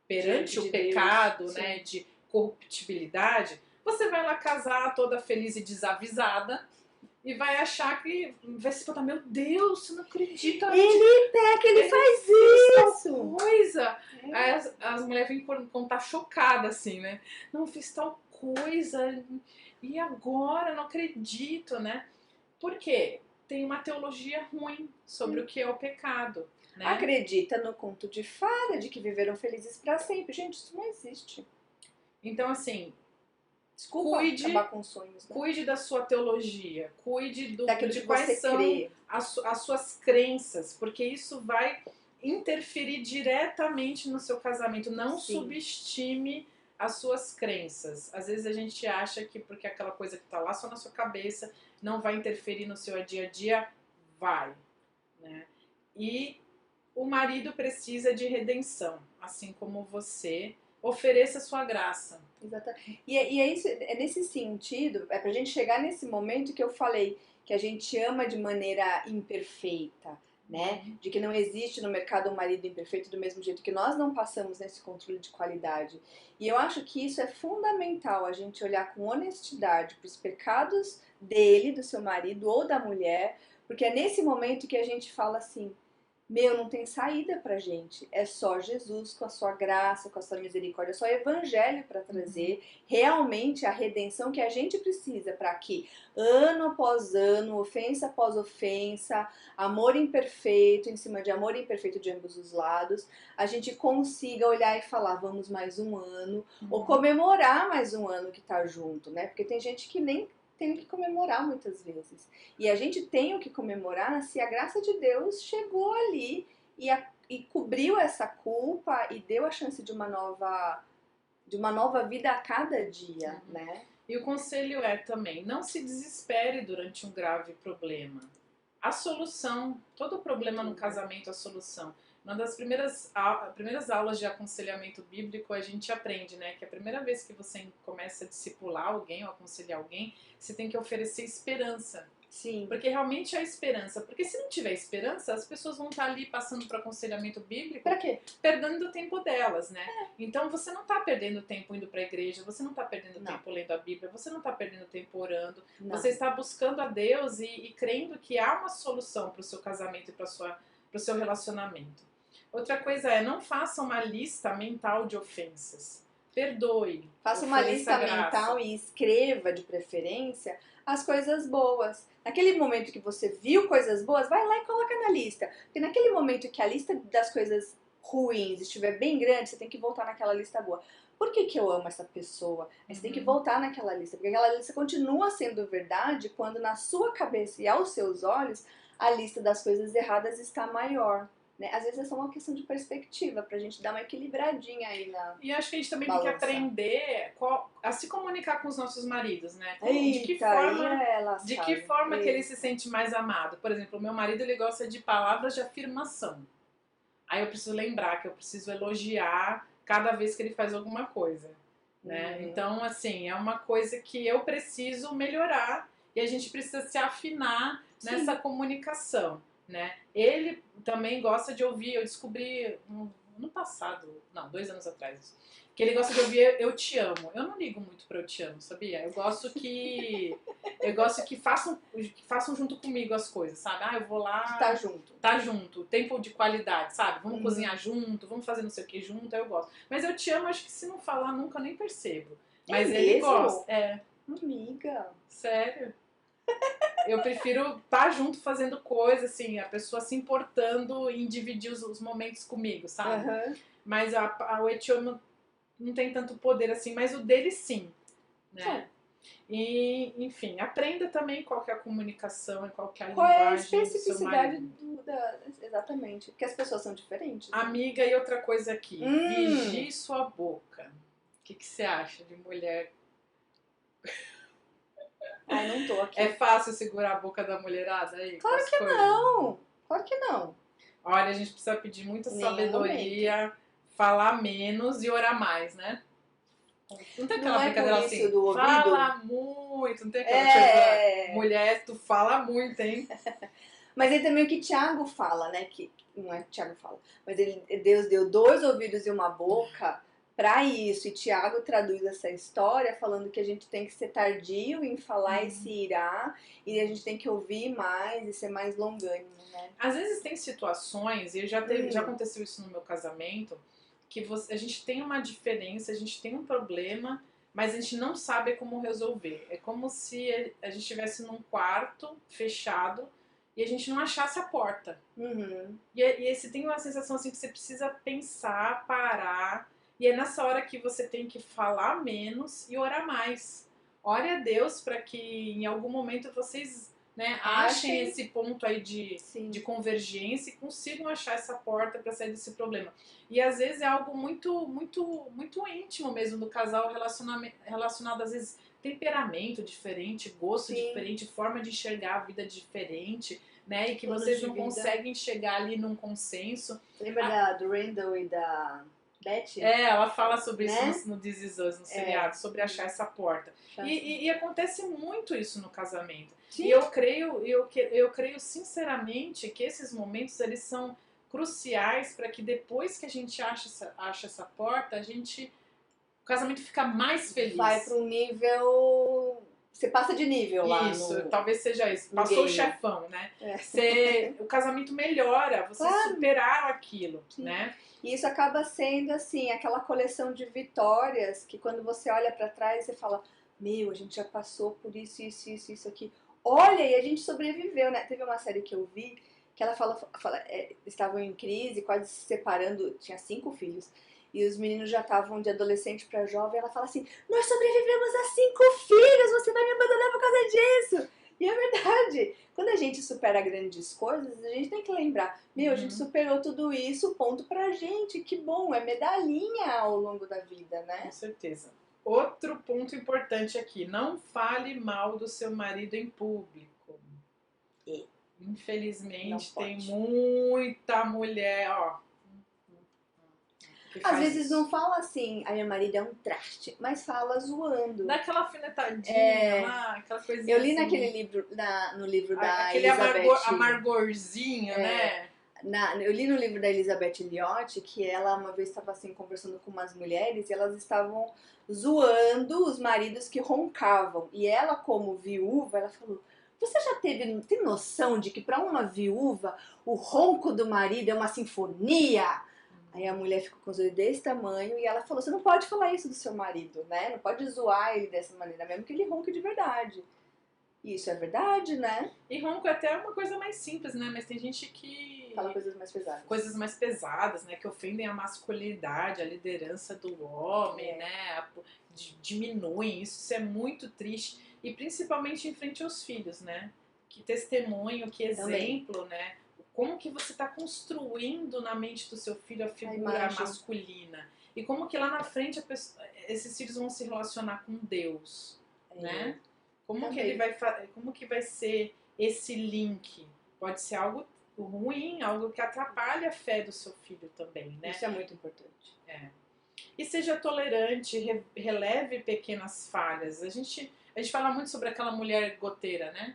perante o pecado, né, de corruptibilidade, você vai lá casar toda feliz e desavisada e vai achar que vai se botar, meu Deus, você não acredita. Ele peca, ele faz isso. Coisa. Aí as mulheres vêm contar chocadas assim, né? Não, fiz tal coisa e agora não acredito, né? Por quê? Tem uma teologia ruim sobre o que é o pecado. Né? Acredita no conto de fada de que viveram felizes para sempre. Gente, isso não existe. Então, assim, desculpa acabar com sonhos. Né? Cuide da sua teologia, cuide daquilo de que quais você são crê. As suas crenças, porque isso vai interferir diretamente no seu casamento. Não subestime as suas crenças. Às vezes a gente acha que porque aquela coisa que está lá só na sua cabeça não vai interferir no seu dia a dia, vai. Né? E o marido precisa de redenção, assim como você. Ofereça a sua graça. Exatamente. E é isso, é nesse sentido, é pra gente chegar nesse momento que eu falei que a gente ama de maneira imperfeita, né? De que não existe no mercado um marido imperfeito do mesmo jeito que nós não passamos nesse controle de qualidade. E eu acho que isso é fundamental, a gente olhar com honestidade para os pecados dele, do seu marido ou da mulher, porque é nesse momento que a gente fala assim, meu, não tem saída pra gente. É só Jesus com a sua graça, com a sua misericórdia, é só o evangelho para trazer realmente a redenção que a gente precisa para que ano após ano, ofensa após ofensa, amor imperfeito em cima de amor imperfeito de ambos os lados, a gente consiga olhar e falar, vamos mais um ano, ou comemorar mais um ano que tá junto, né? Porque tem gente que nem tem o que comemorar muitas vezes. E a gente tem o que comemorar se a graça de Deus chegou ali e cobriu essa culpa e deu a chance de uma nova vida a cada dia, né? E o conselho é também, não se desespere durante um grave problema. A solução, todo problema no casamento, a solução. Uma das primeiras aulas de aconselhamento bíblico a gente aprende, né, que a primeira vez que você começa a discipular alguém ou aconselhar alguém, você tem que oferecer esperança. Sim. Porque realmente há esperança. Porque se não tiver esperança, as pessoas vão estar ali passando para aconselhamento bíblico. Pra quê? Perdendo o tempo delas, né? Então você não está perdendo tempo indo para a igreja, você não está perdendo tempo lendo a Bíblia, você não está perdendo tempo orando. Você está buscando a Deus e crendo que há uma solução para o seu casamento e para o seu relacionamento. Outra coisa é, não faça uma lista mental de ofensas. Perdoe. Faça uma lista mental e escreva, de preferência, as coisas boas. Naquele momento que você viu coisas boas, vai lá e coloca na lista. Porque naquele momento que a lista das coisas ruins estiver bem grande, você tem que voltar naquela lista boa. Por que eu amo essa pessoa? Aí você tem que voltar naquela lista. Porque aquela lista continua sendo verdade quando na sua cabeça e aos seus olhos a lista das coisas erradas está maior. Né? Às vezes é só uma questão de perspectiva, pra gente dar uma equilibradinha aí na E acho que a gente também balança. tem que aprender a se comunicar com os nossos maridos, né? Eita, de que forma que ele se sente mais amado. Por exemplo, o meu marido, ele gosta de palavras de afirmação. Aí eu preciso lembrar que eu preciso elogiar cada vez que ele faz alguma coisa, né? Então, assim, é uma coisa que eu preciso melhorar e a gente precisa se afinar nessa comunicação, né? Ele também gosta de ouvir, eu descobri no passado, não, 2 anos atrás, que ele gosta de ouvir eu te amo. Eu não ligo muito pra eu te amo, sabia? Eu gosto que façam junto comigo as coisas, sabe? Ah, eu vou lá... Tá junto. Tempo de qualidade, sabe? Vamos cozinhar junto, vamos fazer não sei o que junto, eu gosto. Mas eu te amo, acho que se não falar nunca, eu nem percebo. Mas ele gosta. É. Amiga. Sério? Eu prefiro estar junto fazendo coisa, assim, a pessoa se importando em dividir os momentos comigo, sabe? Mas o eu te amo não tem tanto poder assim, mas o dele sim, né? E, enfim, aprenda também qual que é a comunicação e qual que é a linguagem. Qual é a especificidade exatamente, porque as pessoas são diferentes. Né? Amiga, e outra coisa aqui, vigie sua boca. O que você acha de mulher? Ai, não tô aqui. É fácil segurar a boca da mulherada aí? Claro que não! Claro que não. Olha, a gente precisa pedir muita sabedoria, falar menos e orar mais, né? Não tem aquela brincadeira assim, do ouvido. Fala muito, não tem aquela coisa, mulher, tu fala muito, hein? Mas aí também o que Tiago fala, né, que não é que Tiago fala, mas Deus deu 2 ouvidos e uma boca pra isso, e Tiago traduz essa história falando que a gente tem que ser tardio em falar e se irar, e a gente tem que ouvir mais e ser mais longânimo, né? Às vezes tem situações, e já aconteceu isso no meu casamento, que a gente tem uma diferença, a gente tem um problema, mas a gente não sabe como resolver. É como se a gente estivesse num quarto fechado e a gente não achasse a porta. E aí você tem uma sensação assim que você precisa pensar, parar, e é nessa hora que você tem que falar menos e orar mais. Ore a Deus para que em algum momento vocês, né, achem esse ponto aí de convergência e consigam achar essa porta para sair desse problema. E às vezes é algo muito, muito, muito íntimo mesmo do casal, relacionado às vezes temperamento diferente, gosto diferente, forma de enxergar a vida diferente, né? E que vocês não conseguem chegar ali num consenso. Lembra do Randall e da Beth? Ela fala sobre isso no This Is Us, no seriado, sobre achar essa porta. E acontece muito isso no casamento. Sim. E eu creio sinceramente que esses momentos eles são cruciais para que depois que a gente acha essa porta, o casamento fica mais feliz. Vai para um nível Você passa de nível lá Isso, no, talvez seja isso. no Passou o game. chefão, né? É. O casamento melhora, vocês Claro. superaram aquilo, Sim. né? E isso acaba sendo, assim, aquela coleção de vitórias que quando você olha pra trás, você fala, meu, a gente já passou por isso, isso, isso, isso aqui. Olha, e a gente sobreviveu, né? Teve uma série que eu vi que ela estavam em crise, quase se separando, tinha 5 filhos. E os meninos já estavam de adolescente pra jovem. Ela fala assim: nós sobrevivemos a 5 filhos, você vai me abandonar por causa disso. E é verdade. Quando a gente supera grandes coisas, a gente tem que lembrar: meu, a gente superou tudo isso, ponto pra gente. Que bom, é medalhinha ao longo da vida, né? Com certeza. Outro ponto importante aqui: não fale mal do seu marido em público. Infelizmente, tem muita mulher, ó. Às vezes não fala assim, a minha marido é um traste, mas fala zoando. Dá aquela alfinetadinha lá, aquela coisinha. Eu li assim, naquele livro, no livro da aquele Elizabeth. amargorzinho, né? Eu li no livro da Elizabeth Elliot que ela uma vez estava assim conversando com umas mulheres e elas estavam zoando os maridos que roncavam. E ela, como viúva, ela falou: você já tem noção de que para uma viúva o ronco do marido é uma sinfonia? Aí a mulher ficou com os olhos desse tamanho e ela falou: você não pode falar isso do seu marido, né? Não pode zoar ele dessa maneira, mesmo que ele ronque de verdade. E isso é verdade, né? E ronco é até uma coisa mais simples, né? Mas tem gente que fala coisas mais pesadas. Coisas mais pesadas, né? Que ofendem a masculinidade, a liderança do homem, né? Diminuem. Isso é muito triste. E principalmente em frente aos filhos, né? Que testemunho, que exemplo, né? Como que você está construindo na mente do seu filho a figura masculina. E como que lá na frente esses filhos vão se relacionar com Deus, né? Como que vai ser esse link? Pode ser algo ruim, algo que atrapalha a fé do seu filho também, né? Isso é muito importante. E seja tolerante, releve pequenas falhas. A gente fala muito sobre aquela mulher goteira, né?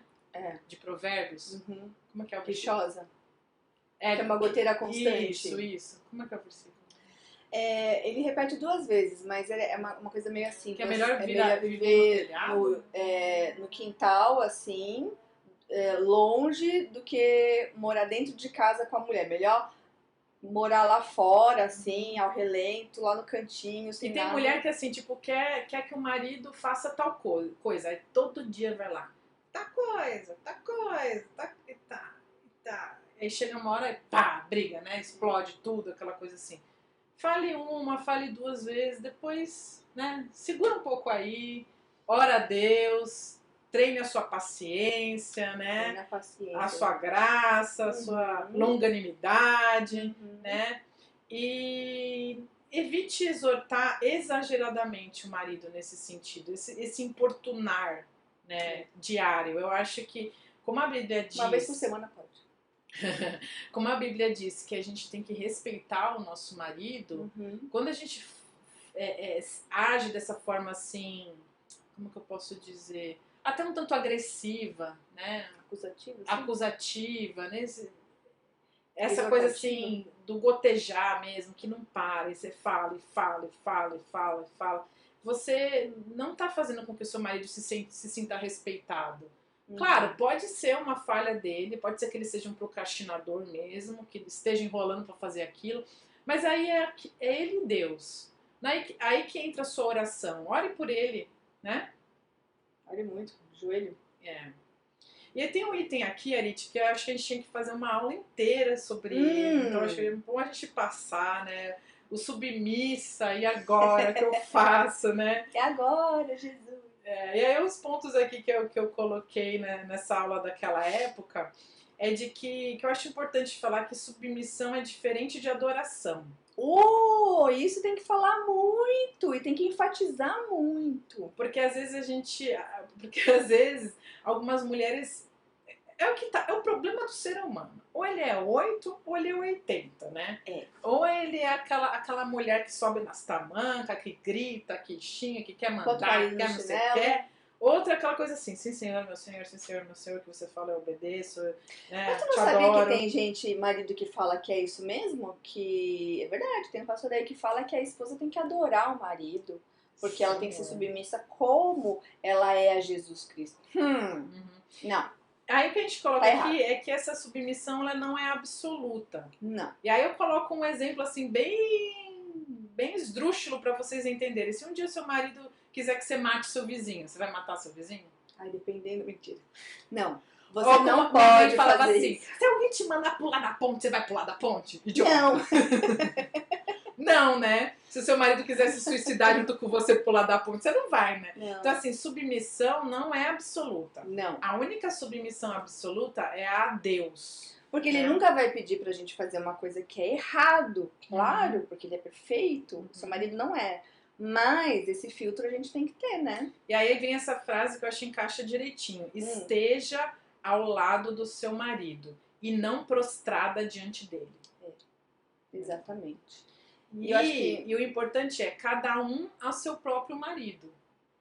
De Provérbios. Uhum. Como é que é o Queixosa. Que é uma goteira constante. Isso. Como é que é o versículo? Ele repete 2 vezes, mas é uma coisa meio assim. Que é melhor viver no quintal, assim, longe do que morar dentro de casa com a mulher. Melhor morar lá fora, assim, ao relento, lá no cantinho, sem E tem nada. mulher que, assim, tipo, quer que o marido faça tal coisa. Aí todo dia vai lá. Tá coisa. Aí chega uma hora e pá, briga, né? Explode tudo, aquela coisa assim. Fale 1, fale 2 vezes, depois, né? Segura um pouco aí, ora a Deus, treine a sua paciência, né? A sua graça, a sua longanimidade, né? E evite exortar exageradamente o marido nesse sentido, esse importunar, né, diário. Eu acho que, como a Bíblia diz... Uma vez por semana pode. Como a Bíblia diz que a gente tem que respeitar o nosso marido, quando a gente age dessa forma assim, como que eu posso dizer? Até um tanto agressiva, né? Acusativa, né? Essa coisa assim, do gotejar mesmo, que não para, e você fala, e fala. Você não está fazendo com que o seu marido se sinta respeitado. Claro, pode ser uma falha dele, pode ser que ele seja um procrastinador mesmo, que ele esteja enrolando para fazer aquilo, mas aí é ele e Deus. Aí que entra a sua oração. Ore por ele, né? Ore muito, joelho. E tem um item aqui, Arit, que eu acho que a gente tinha que fazer uma aula inteira sobre ele. Então acho que é bom a gente passar, né? O submissa, e agora que eu faço, né? É agora, Jesus. E aí os pontos aqui que eu coloquei, né, nessa aula daquela época é de que eu acho importante falar que submissão é diferente de adoração. Isso tem que falar muito e tem que enfatizar muito. Porque às vezes algumas mulheres é o problema do ser humano. Ou ele é 8 ou ele é 80, né? Ou ele é aquela mulher que sobe nas tamancas, que grita, que xinga, que quer mandar, que quer não sei o que. Outra é aquela coisa assim, sim senhor, meu senhor, sim senhor, meu senhor, que você fala eu obedeço, né? Mas tu não sabia que tem gente, marido, que fala que é isso mesmo? Que é verdade, tem um pastor aí que fala que a esposa tem que adorar o marido. Porque ela Sim, tem que ser é. submissa como ela é a Jesus Cristo. Não, Aí o que a gente coloca Tá aqui é que essa submissão ela não é absoluta. não. E aí eu coloco um exemplo assim bem esdrúxulo para vocês entenderem. Se um dia seu marido quiser que você mate seu vizinho, você vai matar seu vizinho? Ai, dependendo, mentira. Não, você Ou como não minha mãe pode falava fazer assim, isso. se alguém te mandar pular da ponte, você vai pular da ponte? Idiota. Não, Não, né? Se o seu marido quiser se suicidar junto com você pular da ponte, você não vai, né? não, Então, assim, submissão não é absoluta. não. A única submissão absoluta é a Deus. Porque ele nunca vai pedir pra gente fazer uma coisa que é errado, claro, porque ele é perfeito, seu marido não é. Mas esse filtro a gente tem que ter, né? E aí vem essa frase que eu acho que encaixa direitinho. Esteja ao lado do seu marido e não prostrada diante dele. Exatamente. E, eu acho que- e o importante é cada um ao seu próprio marido.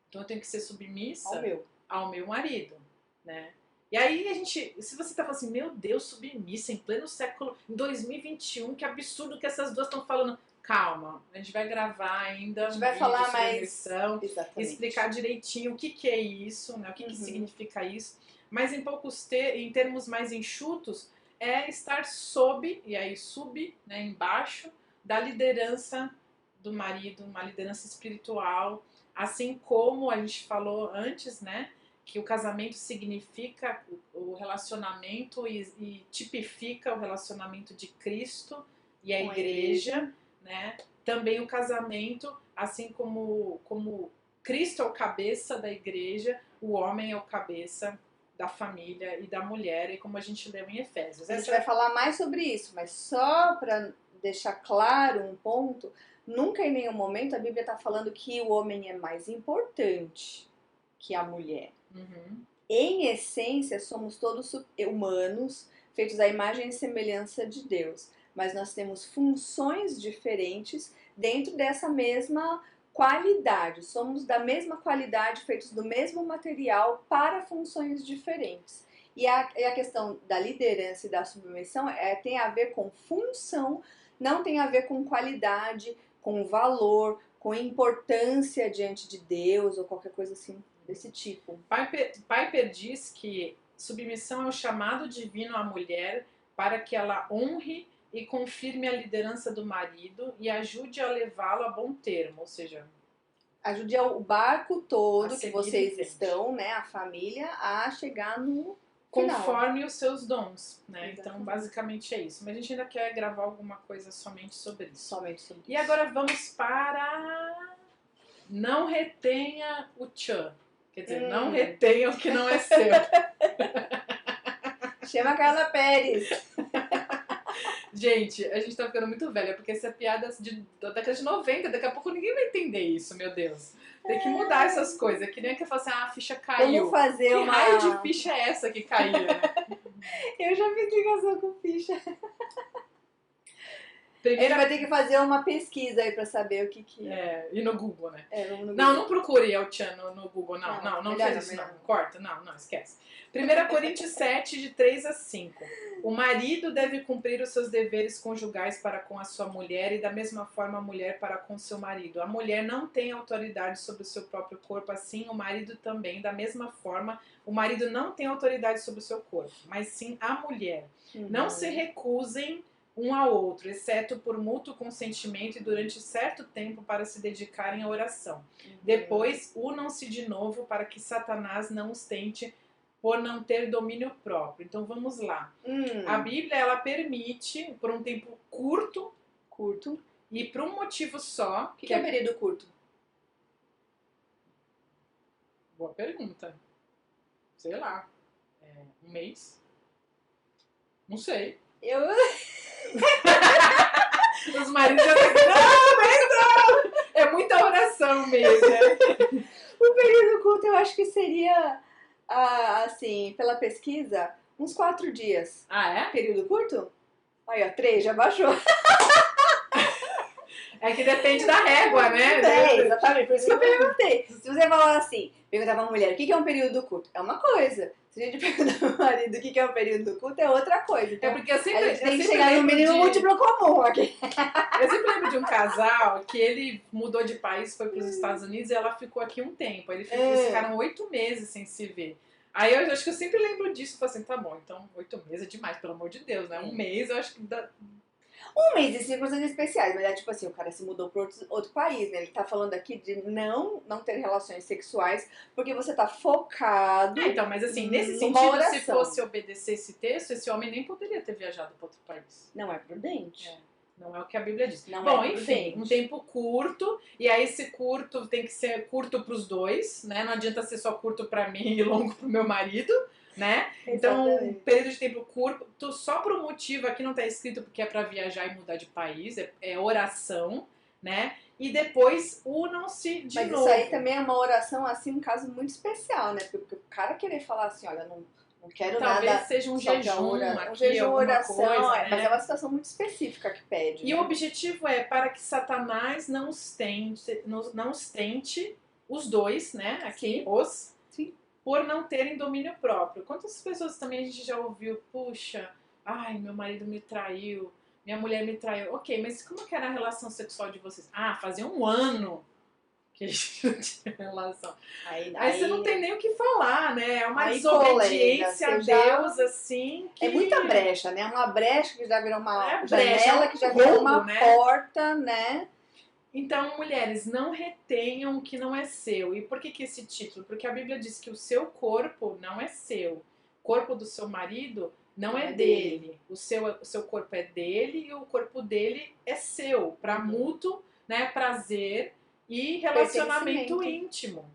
Então eu tenho que ser submissa Ao meu. ao meu marido, né? E aí a gente, se você tá falando assim, meu Deus, submissa em pleno século, em 2021, que absurdo que essas duas estão falando. Calma, a gente vai gravar ainda A gente vai vídeo falar sobre mais. eleição, Exatamente. explicar direitinho o que que é isso, né? O que que significa isso. Mas em termos mais enxutos, é estar sob, e aí sub, né, embaixo, da liderança do marido, uma liderança espiritual, assim como a gente falou antes, né? Que o casamento significa o relacionamento e tipifica o relacionamento de Cristo e a Com a igreja, né? Também o casamento, assim como Cristo é o cabeça da igreja, o homem é o cabeça da família e da mulher, e como a gente leu em Efésios. A gente vai falar mais sobre isso, mas só para deixar claro um ponto, nunca em nenhum momento a Bíblia está falando que o homem é mais importante que a mulher. Em essência, somos todos humanos, feitos à imagem e semelhança de Deus. Mas nós temos funções diferentes dentro dessa mesma qualidade. Somos da mesma qualidade, feitos do mesmo material para funções diferentes. E a questão da liderança e da submissão tem a ver com função, não tem a ver com qualidade, com valor, com importância diante de Deus ou qualquer coisa assim desse tipo. Piper diz que submissão é o chamado divino à mulher para que ela honre e confirme a liderança do marido e ajude a levá-lo a bom termo, ou seja, ajude o barco todo que vocês frente. Estão, né, a família, a chegar no conforme final. Os seus dons, né? Exatamente. Então, basicamente é isso. Mas a gente ainda quer gravar alguma coisa somente sobre isso. Somente sobre isso. E agora vamos para não retenha o tchan. Quer dizer, não retenha o que não é seu. Chama a Carla Pérez. Gente, a gente tá ficando muito velha, porque essa piada da década de 90, daqui a pouco ninguém vai entender isso, meu Deus. Tem que mudar essas coisas. Que nem que eu falo assim, a ficha caiu. Vamos fazer que raio de ficha é essa que caiu? Eu já fiz ligação com ficha. A gente Primeira... vai ter que fazer uma pesquisa aí pra saber o que é. E no Google, né? Vamos no Google. Não procure El Chan no Google, não faz isso, não. Corta, não, esquece. 1 Coríntios 7, de 3 a 5. O marido deve cumprir os seus deveres conjugais para com a sua mulher e da mesma forma a mulher para com seu marido. A mulher não tem autoridade sobre o seu próprio corpo, assim o marido também. Da mesma forma, o marido não tem autoridade sobre o seu corpo, mas sim a mulher. Não se recusem um ao outro, exceto por mútuo consentimento e durante certo tempo para se dedicarem à oração. Depois, unam-se de novo para que Satanás não os tente por não ter domínio próprio. Então vamos lá. A Bíblia ela permite por um tempo curto e por um motivo só. O que é período curto? Boa pergunta. Sei lá. Um mês? Não sei. Os maridos já não! É muita oração mesmo. O período curto eu acho que seria, assim, pela pesquisa, uns 4 dias. Ah, é? Período curto? Aí, ó, 3, já baixou. É que depende da régua, né? É, exatamente, por isso que eu perguntei. Se você falar assim, perguntar pra mulher o que é um período curto, é uma coisa. Se a gente perguntar pro marido o que é um período curto, é outra coisa. É Então, porque eu a sempre, gente tem que sempre chegar no lembro mínimo múltiplo comum aqui. eu sempre lembro de um casal que ele mudou de país, foi para os Estados Unidos e ela ficou aqui um tempo. Eles ficaram 8 meses sem se ver. Aí eu acho que eu sempre lembro disso. Falei assim, tá bom, então 8 meses é demais, pelo amor de Deus, né? Um mês eu acho que dá. Um mês de circunstâncias especiais, mas é tipo assim, o cara se mudou para outro país, né? Ele tá falando aqui de não ter relações sexuais, porque você tá focado Então, mas assim, nesse numa sentido, oração. se fosse obedecer esse texto, esse homem nem poderia ter viajado para outro país. Não é prudente. É. Não é o que a Bíblia diz. Não Bom, é enfim, prudente. um tempo curto, e aí esse curto tem que ser curto para os dois, né? Não adianta ser só curto para mim e longo para o meu marido, né? Então, um período de tempo curto, só por um motivo, aqui não está escrito porque é para viajar e mudar de país, é oração, né? E depois unam-se de Mas novo. isso aí também é uma oração, assim, um caso muito especial, né? Porque o cara querer falar assim, olha, não quero Talvez nada. seja um jejum aqui, um jejum, alguma oração, coisa, né? mas é uma situação muito específica que pede. E né? o objetivo é para que Satanás não ostente os dois, né? Aqui, Sim. por não terem domínio próprio. Quantas pessoas também a gente já ouviu, puxa, ai, meu marido me traiu, minha mulher me traiu. Ok, mas como que era a relação sexual de vocês? Ah, fazia um ano que a gente não tinha relação. Aí você não tem nem o que falar, né? É uma desobediência a Deus, assim, que... É muita brecha, né? Uma brecha que já virou uma janela, que já virou uma né? porta, né? Então, mulheres, não retenham o que não é seu. E por que esse título? Porque a Bíblia diz que o seu corpo não é seu. O corpo do seu marido não é dele. O seu corpo é dele e o corpo dele é seu. Para mútuo, né, prazer e relacionamento íntimo.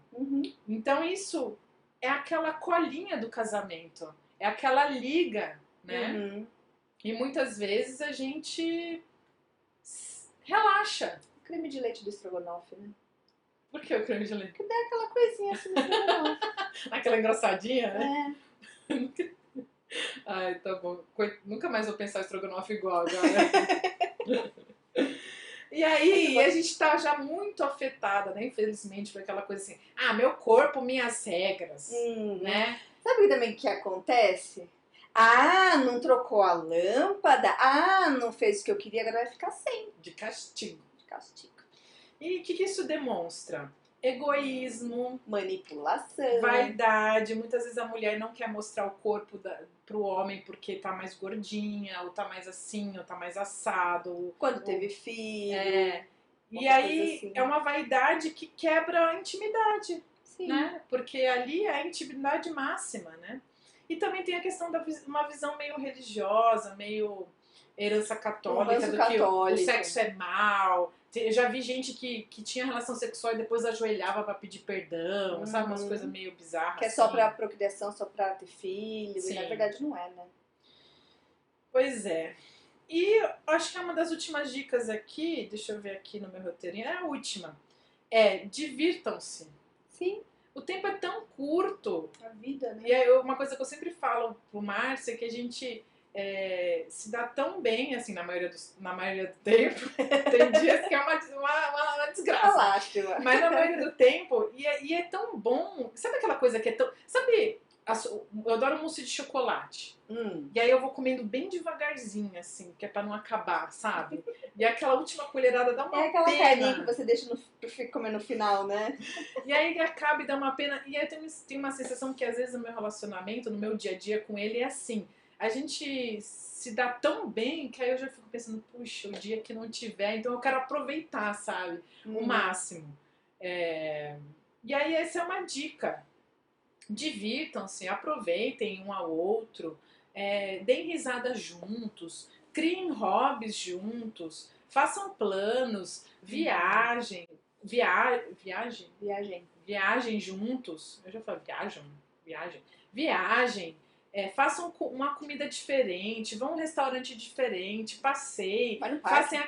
Então, isso é aquela colinha do casamento. É aquela liga, né? E muitas vezes a gente relaxa. Creme de leite do estrogonofe, né? Por que o creme de leite? Porque dá aquela coisinha assim no estrogonofe. Aquela engrossadinha, né? Ai, tá bom. Nunca mais vou pensar em estrogonofe igual agora. E aí, a gente tá já muito afetada, né? Infelizmente, por aquela coisa assim, meu corpo, minhas regras, né? Sabe também o que acontece? Não trocou a lâmpada, não fez o que eu queria, agora vai ficar sem. De castigo. Castigo. E o que isso demonstra? Egoísmo, manipulação, vaidade. Muitas vezes a mulher não quer mostrar o corpo pro homem porque tá mais gordinha, ou tá mais assim, ou tá mais assado. Quando teve filho. E aí assim. É uma vaidade que quebra a intimidade. Sim. Né? Porque ali é a intimidade máxima, né? E também tem a questão da uma visão meio religiosa, meio herança católica, do que o sexo é mal. Eu já vi gente que tinha relação sexual e depois ajoelhava pra pedir perdão, sabe? Umas coisas meio bizarras. Que é só pra procriação, só pra ter filho, e na verdade não é, né? Pois é. E acho que é uma das últimas dicas aqui, deixa eu ver aqui no meu roteirinho, é a última. Divirtam-se. Sim. O tempo é tão curto. A vida, né? E é uma coisa que eu sempre falo pro Márcio é que a gente se dá tão bem, assim, na maioria do tempo. Tem dias que é uma desgraça. Lástima. Mas na maioria do tempo, e é tão bom. Sabe aquela coisa que é tão... Sabe, eu adoro mousse de chocolate. E aí eu vou comendo bem devagarzinho, assim, que é pra não acabar, sabe? E aquela última colherada dá uma pena. É aquela carinha que você deixa pra comer no final, né? E aí acaba e dá uma pena. E aí tem uma sensação que às vezes no meu relacionamento, no meu dia a dia com ele, é assim. A gente se dá tão bem que aí eu já fico pensando, puxa, o dia que não tiver, então eu quero aproveitar, sabe? O máximo. E aí essa é uma dica. Divirtam-se, aproveitem um ao outro, deem risada juntos, criem hobbies juntos, façam planos, viajem juntos. Eu já falei viagem, façam uma comida diferente, vão a um restaurante diferente, passeiem, façam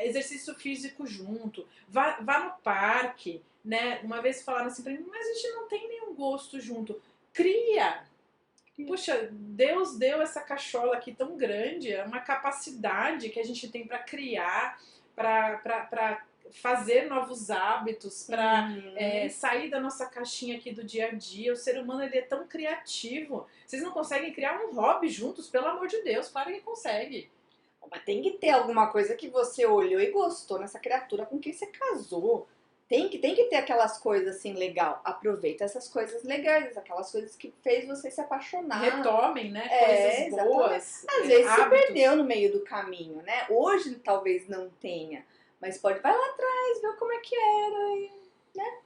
exercício físico junto, vá no parque, né? Uma vez falaram assim pra mim, mas a gente não tem nenhum gosto junto. Cria! Puxa, Deus deu essa cachola aqui tão grande, é uma capacidade que a gente tem para criar, para fazer novos hábitos, para sair da nossa caixinha aqui do dia a dia. O ser humano, ele é tão criativo. Vocês não conseguem criar um hobby juntos? Pelo amor de Deus, claro que consegue. Mas tem que ter alguma coisa que você olhou e gostou nessa criatura com quem você casou. Tem que ter aquelas coisas assim, legal. Aproveita essas coisas legais, aquelas coisas que fez você se apaixonar. Retomem, né? Coisas boas. Às vezes hábitos. se perdeu no meio do caminho, né? Hoje talvez não tenha, mas vai lá atrás, ver como é que era, né?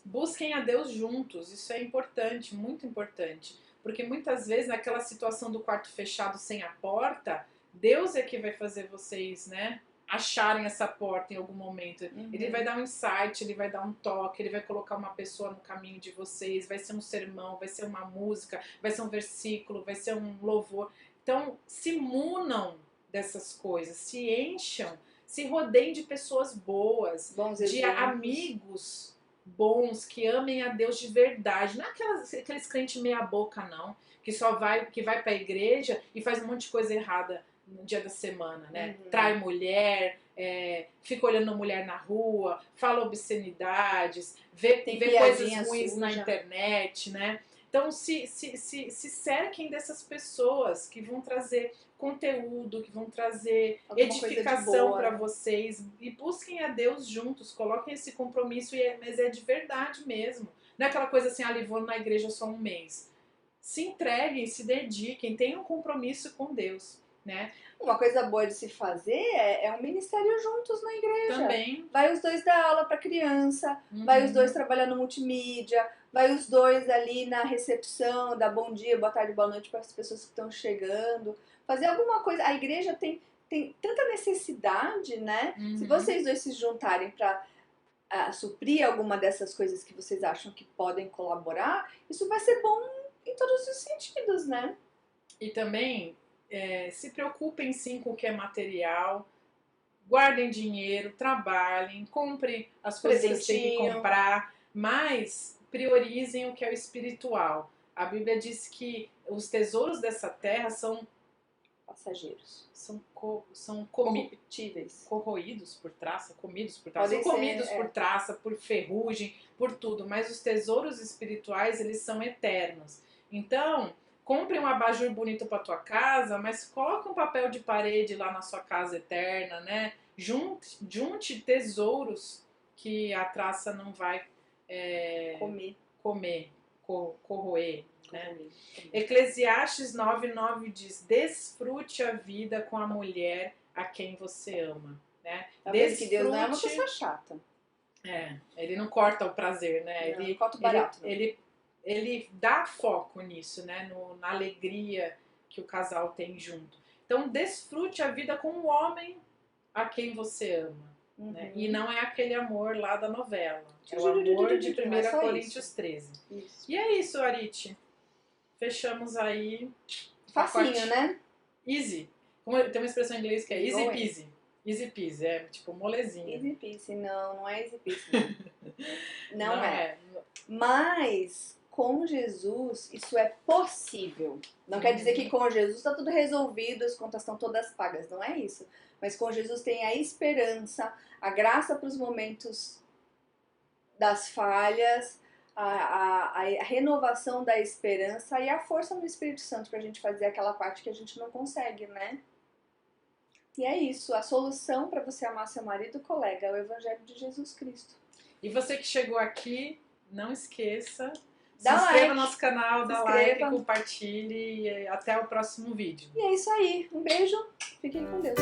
Busquem a Deus juntos, isso é importante, muito importante. Porque muitas vezes naquela situação do quarto fechado sem a porta, Deus é que vai fazer vocês, né? Acharem essa porta em algum momento. Ele vai dar um insight, ele vai dar um toque, ele vai colocar uma pessoa no caminho de vocês, vai ser um sermão, vai ser uma música, vai ser um versículo, vai ser um louvor. Então, se munam dessas coisas, se encham, se rodeiem de pessoas boas, de amigos bons, que amem a Deus de verdade. Não é aqueles crentes meia boca, não, que vai pra igreja e faz um monte de coisa errada no dia da semana, né? Trai mulher, fica olhando mulher na rua, fala obscenidades, vê coisas ruins na internet, né? Então se cerquem dessas pessoas que vão trazer conteúdo, que vão trazer edificação para vocês, e busquem a Deus juntos, coloquem esse compromisso, mas é de verdade mesmo. Não é aquela coisa assim, vou na igreja só um mês. Se entreguem, se dediquem, tenham um compromisso com Deus. Né? Uma coisa boa de se fazer é um ministério juntos na igreja. Também. Vai os dois dar aula para criança, vai os dois trabalhar no multimídia, vai os dois ali na recepção, dar bom dia, boa tarde, boa noite para as pessoas que estão chegando. Fazer alguma coisa. A igreja tem tanta necessidade, né? Se vocês dois se juntarem para suprir alguma dessas coisas que vocês acham que podem colaborar, isso vai ser bom em todos os sentidos, né? E também se preocupem sim com o que é material, guardem dinheiro, trabalhem, comprem as coisas que vocês têm que comprar, mas priorizem o que é o espiritual. A Bíblia diz que os tesouros dessa terra são passageiros, são corruptíveis, corroídos por traça, comidos por traça, são comidos por traça, por ferrugem, por tudo, mas os tesouros espirituais, eles são eternos. Então, compre um abajur bonito para tua casa, mas coloque um papel de parede lá na sua casa eterna, né? Junte tesouros que a traça não vai corroer. Né? Eclesiastes 9:9 diz: desfrute a vida com a mulher a quem você ama. Né? Talvez que Deus não é uma pessoa chata. Ele não corta o prazer, né? Não corta o barato. Ele dá foco nisso, né? Na alegria que o casal tem junto. Então, desfrute a vida com o homem a quem você ama. Né? E não é aquele amor lá da novela. É o amor de 1 Coríntios 13. Isso. E é isso, Arite. Fechamos aí. Facinho, né? Easy. Tem uma expressão em inglês que é easy peasy. Easy peasy, é tipo molezinha. Easy peasy, não é easy peasy. Não é. Mas com Jesus isso é possível. Não quer dizer que com Jesus está tudo resolvido, as contas estão todas pagas. Não é isso. Mas com Jesus tem a esperança, a graça para os momentos das falhas, a renovação da esperança e a força no Espírito Santo para a gente fazer aquela parte que a gente não consegue, né? E é isso. A solução para você amar seu marido, colega, é o Evangelho de Jesus Cristo. E você que chegou aqui, não esqueça, se inscreva no nosso canal, dá like, compartilhe e até o próximo vídeo. E é isso aí. Um beijo. Fiquem com Deus.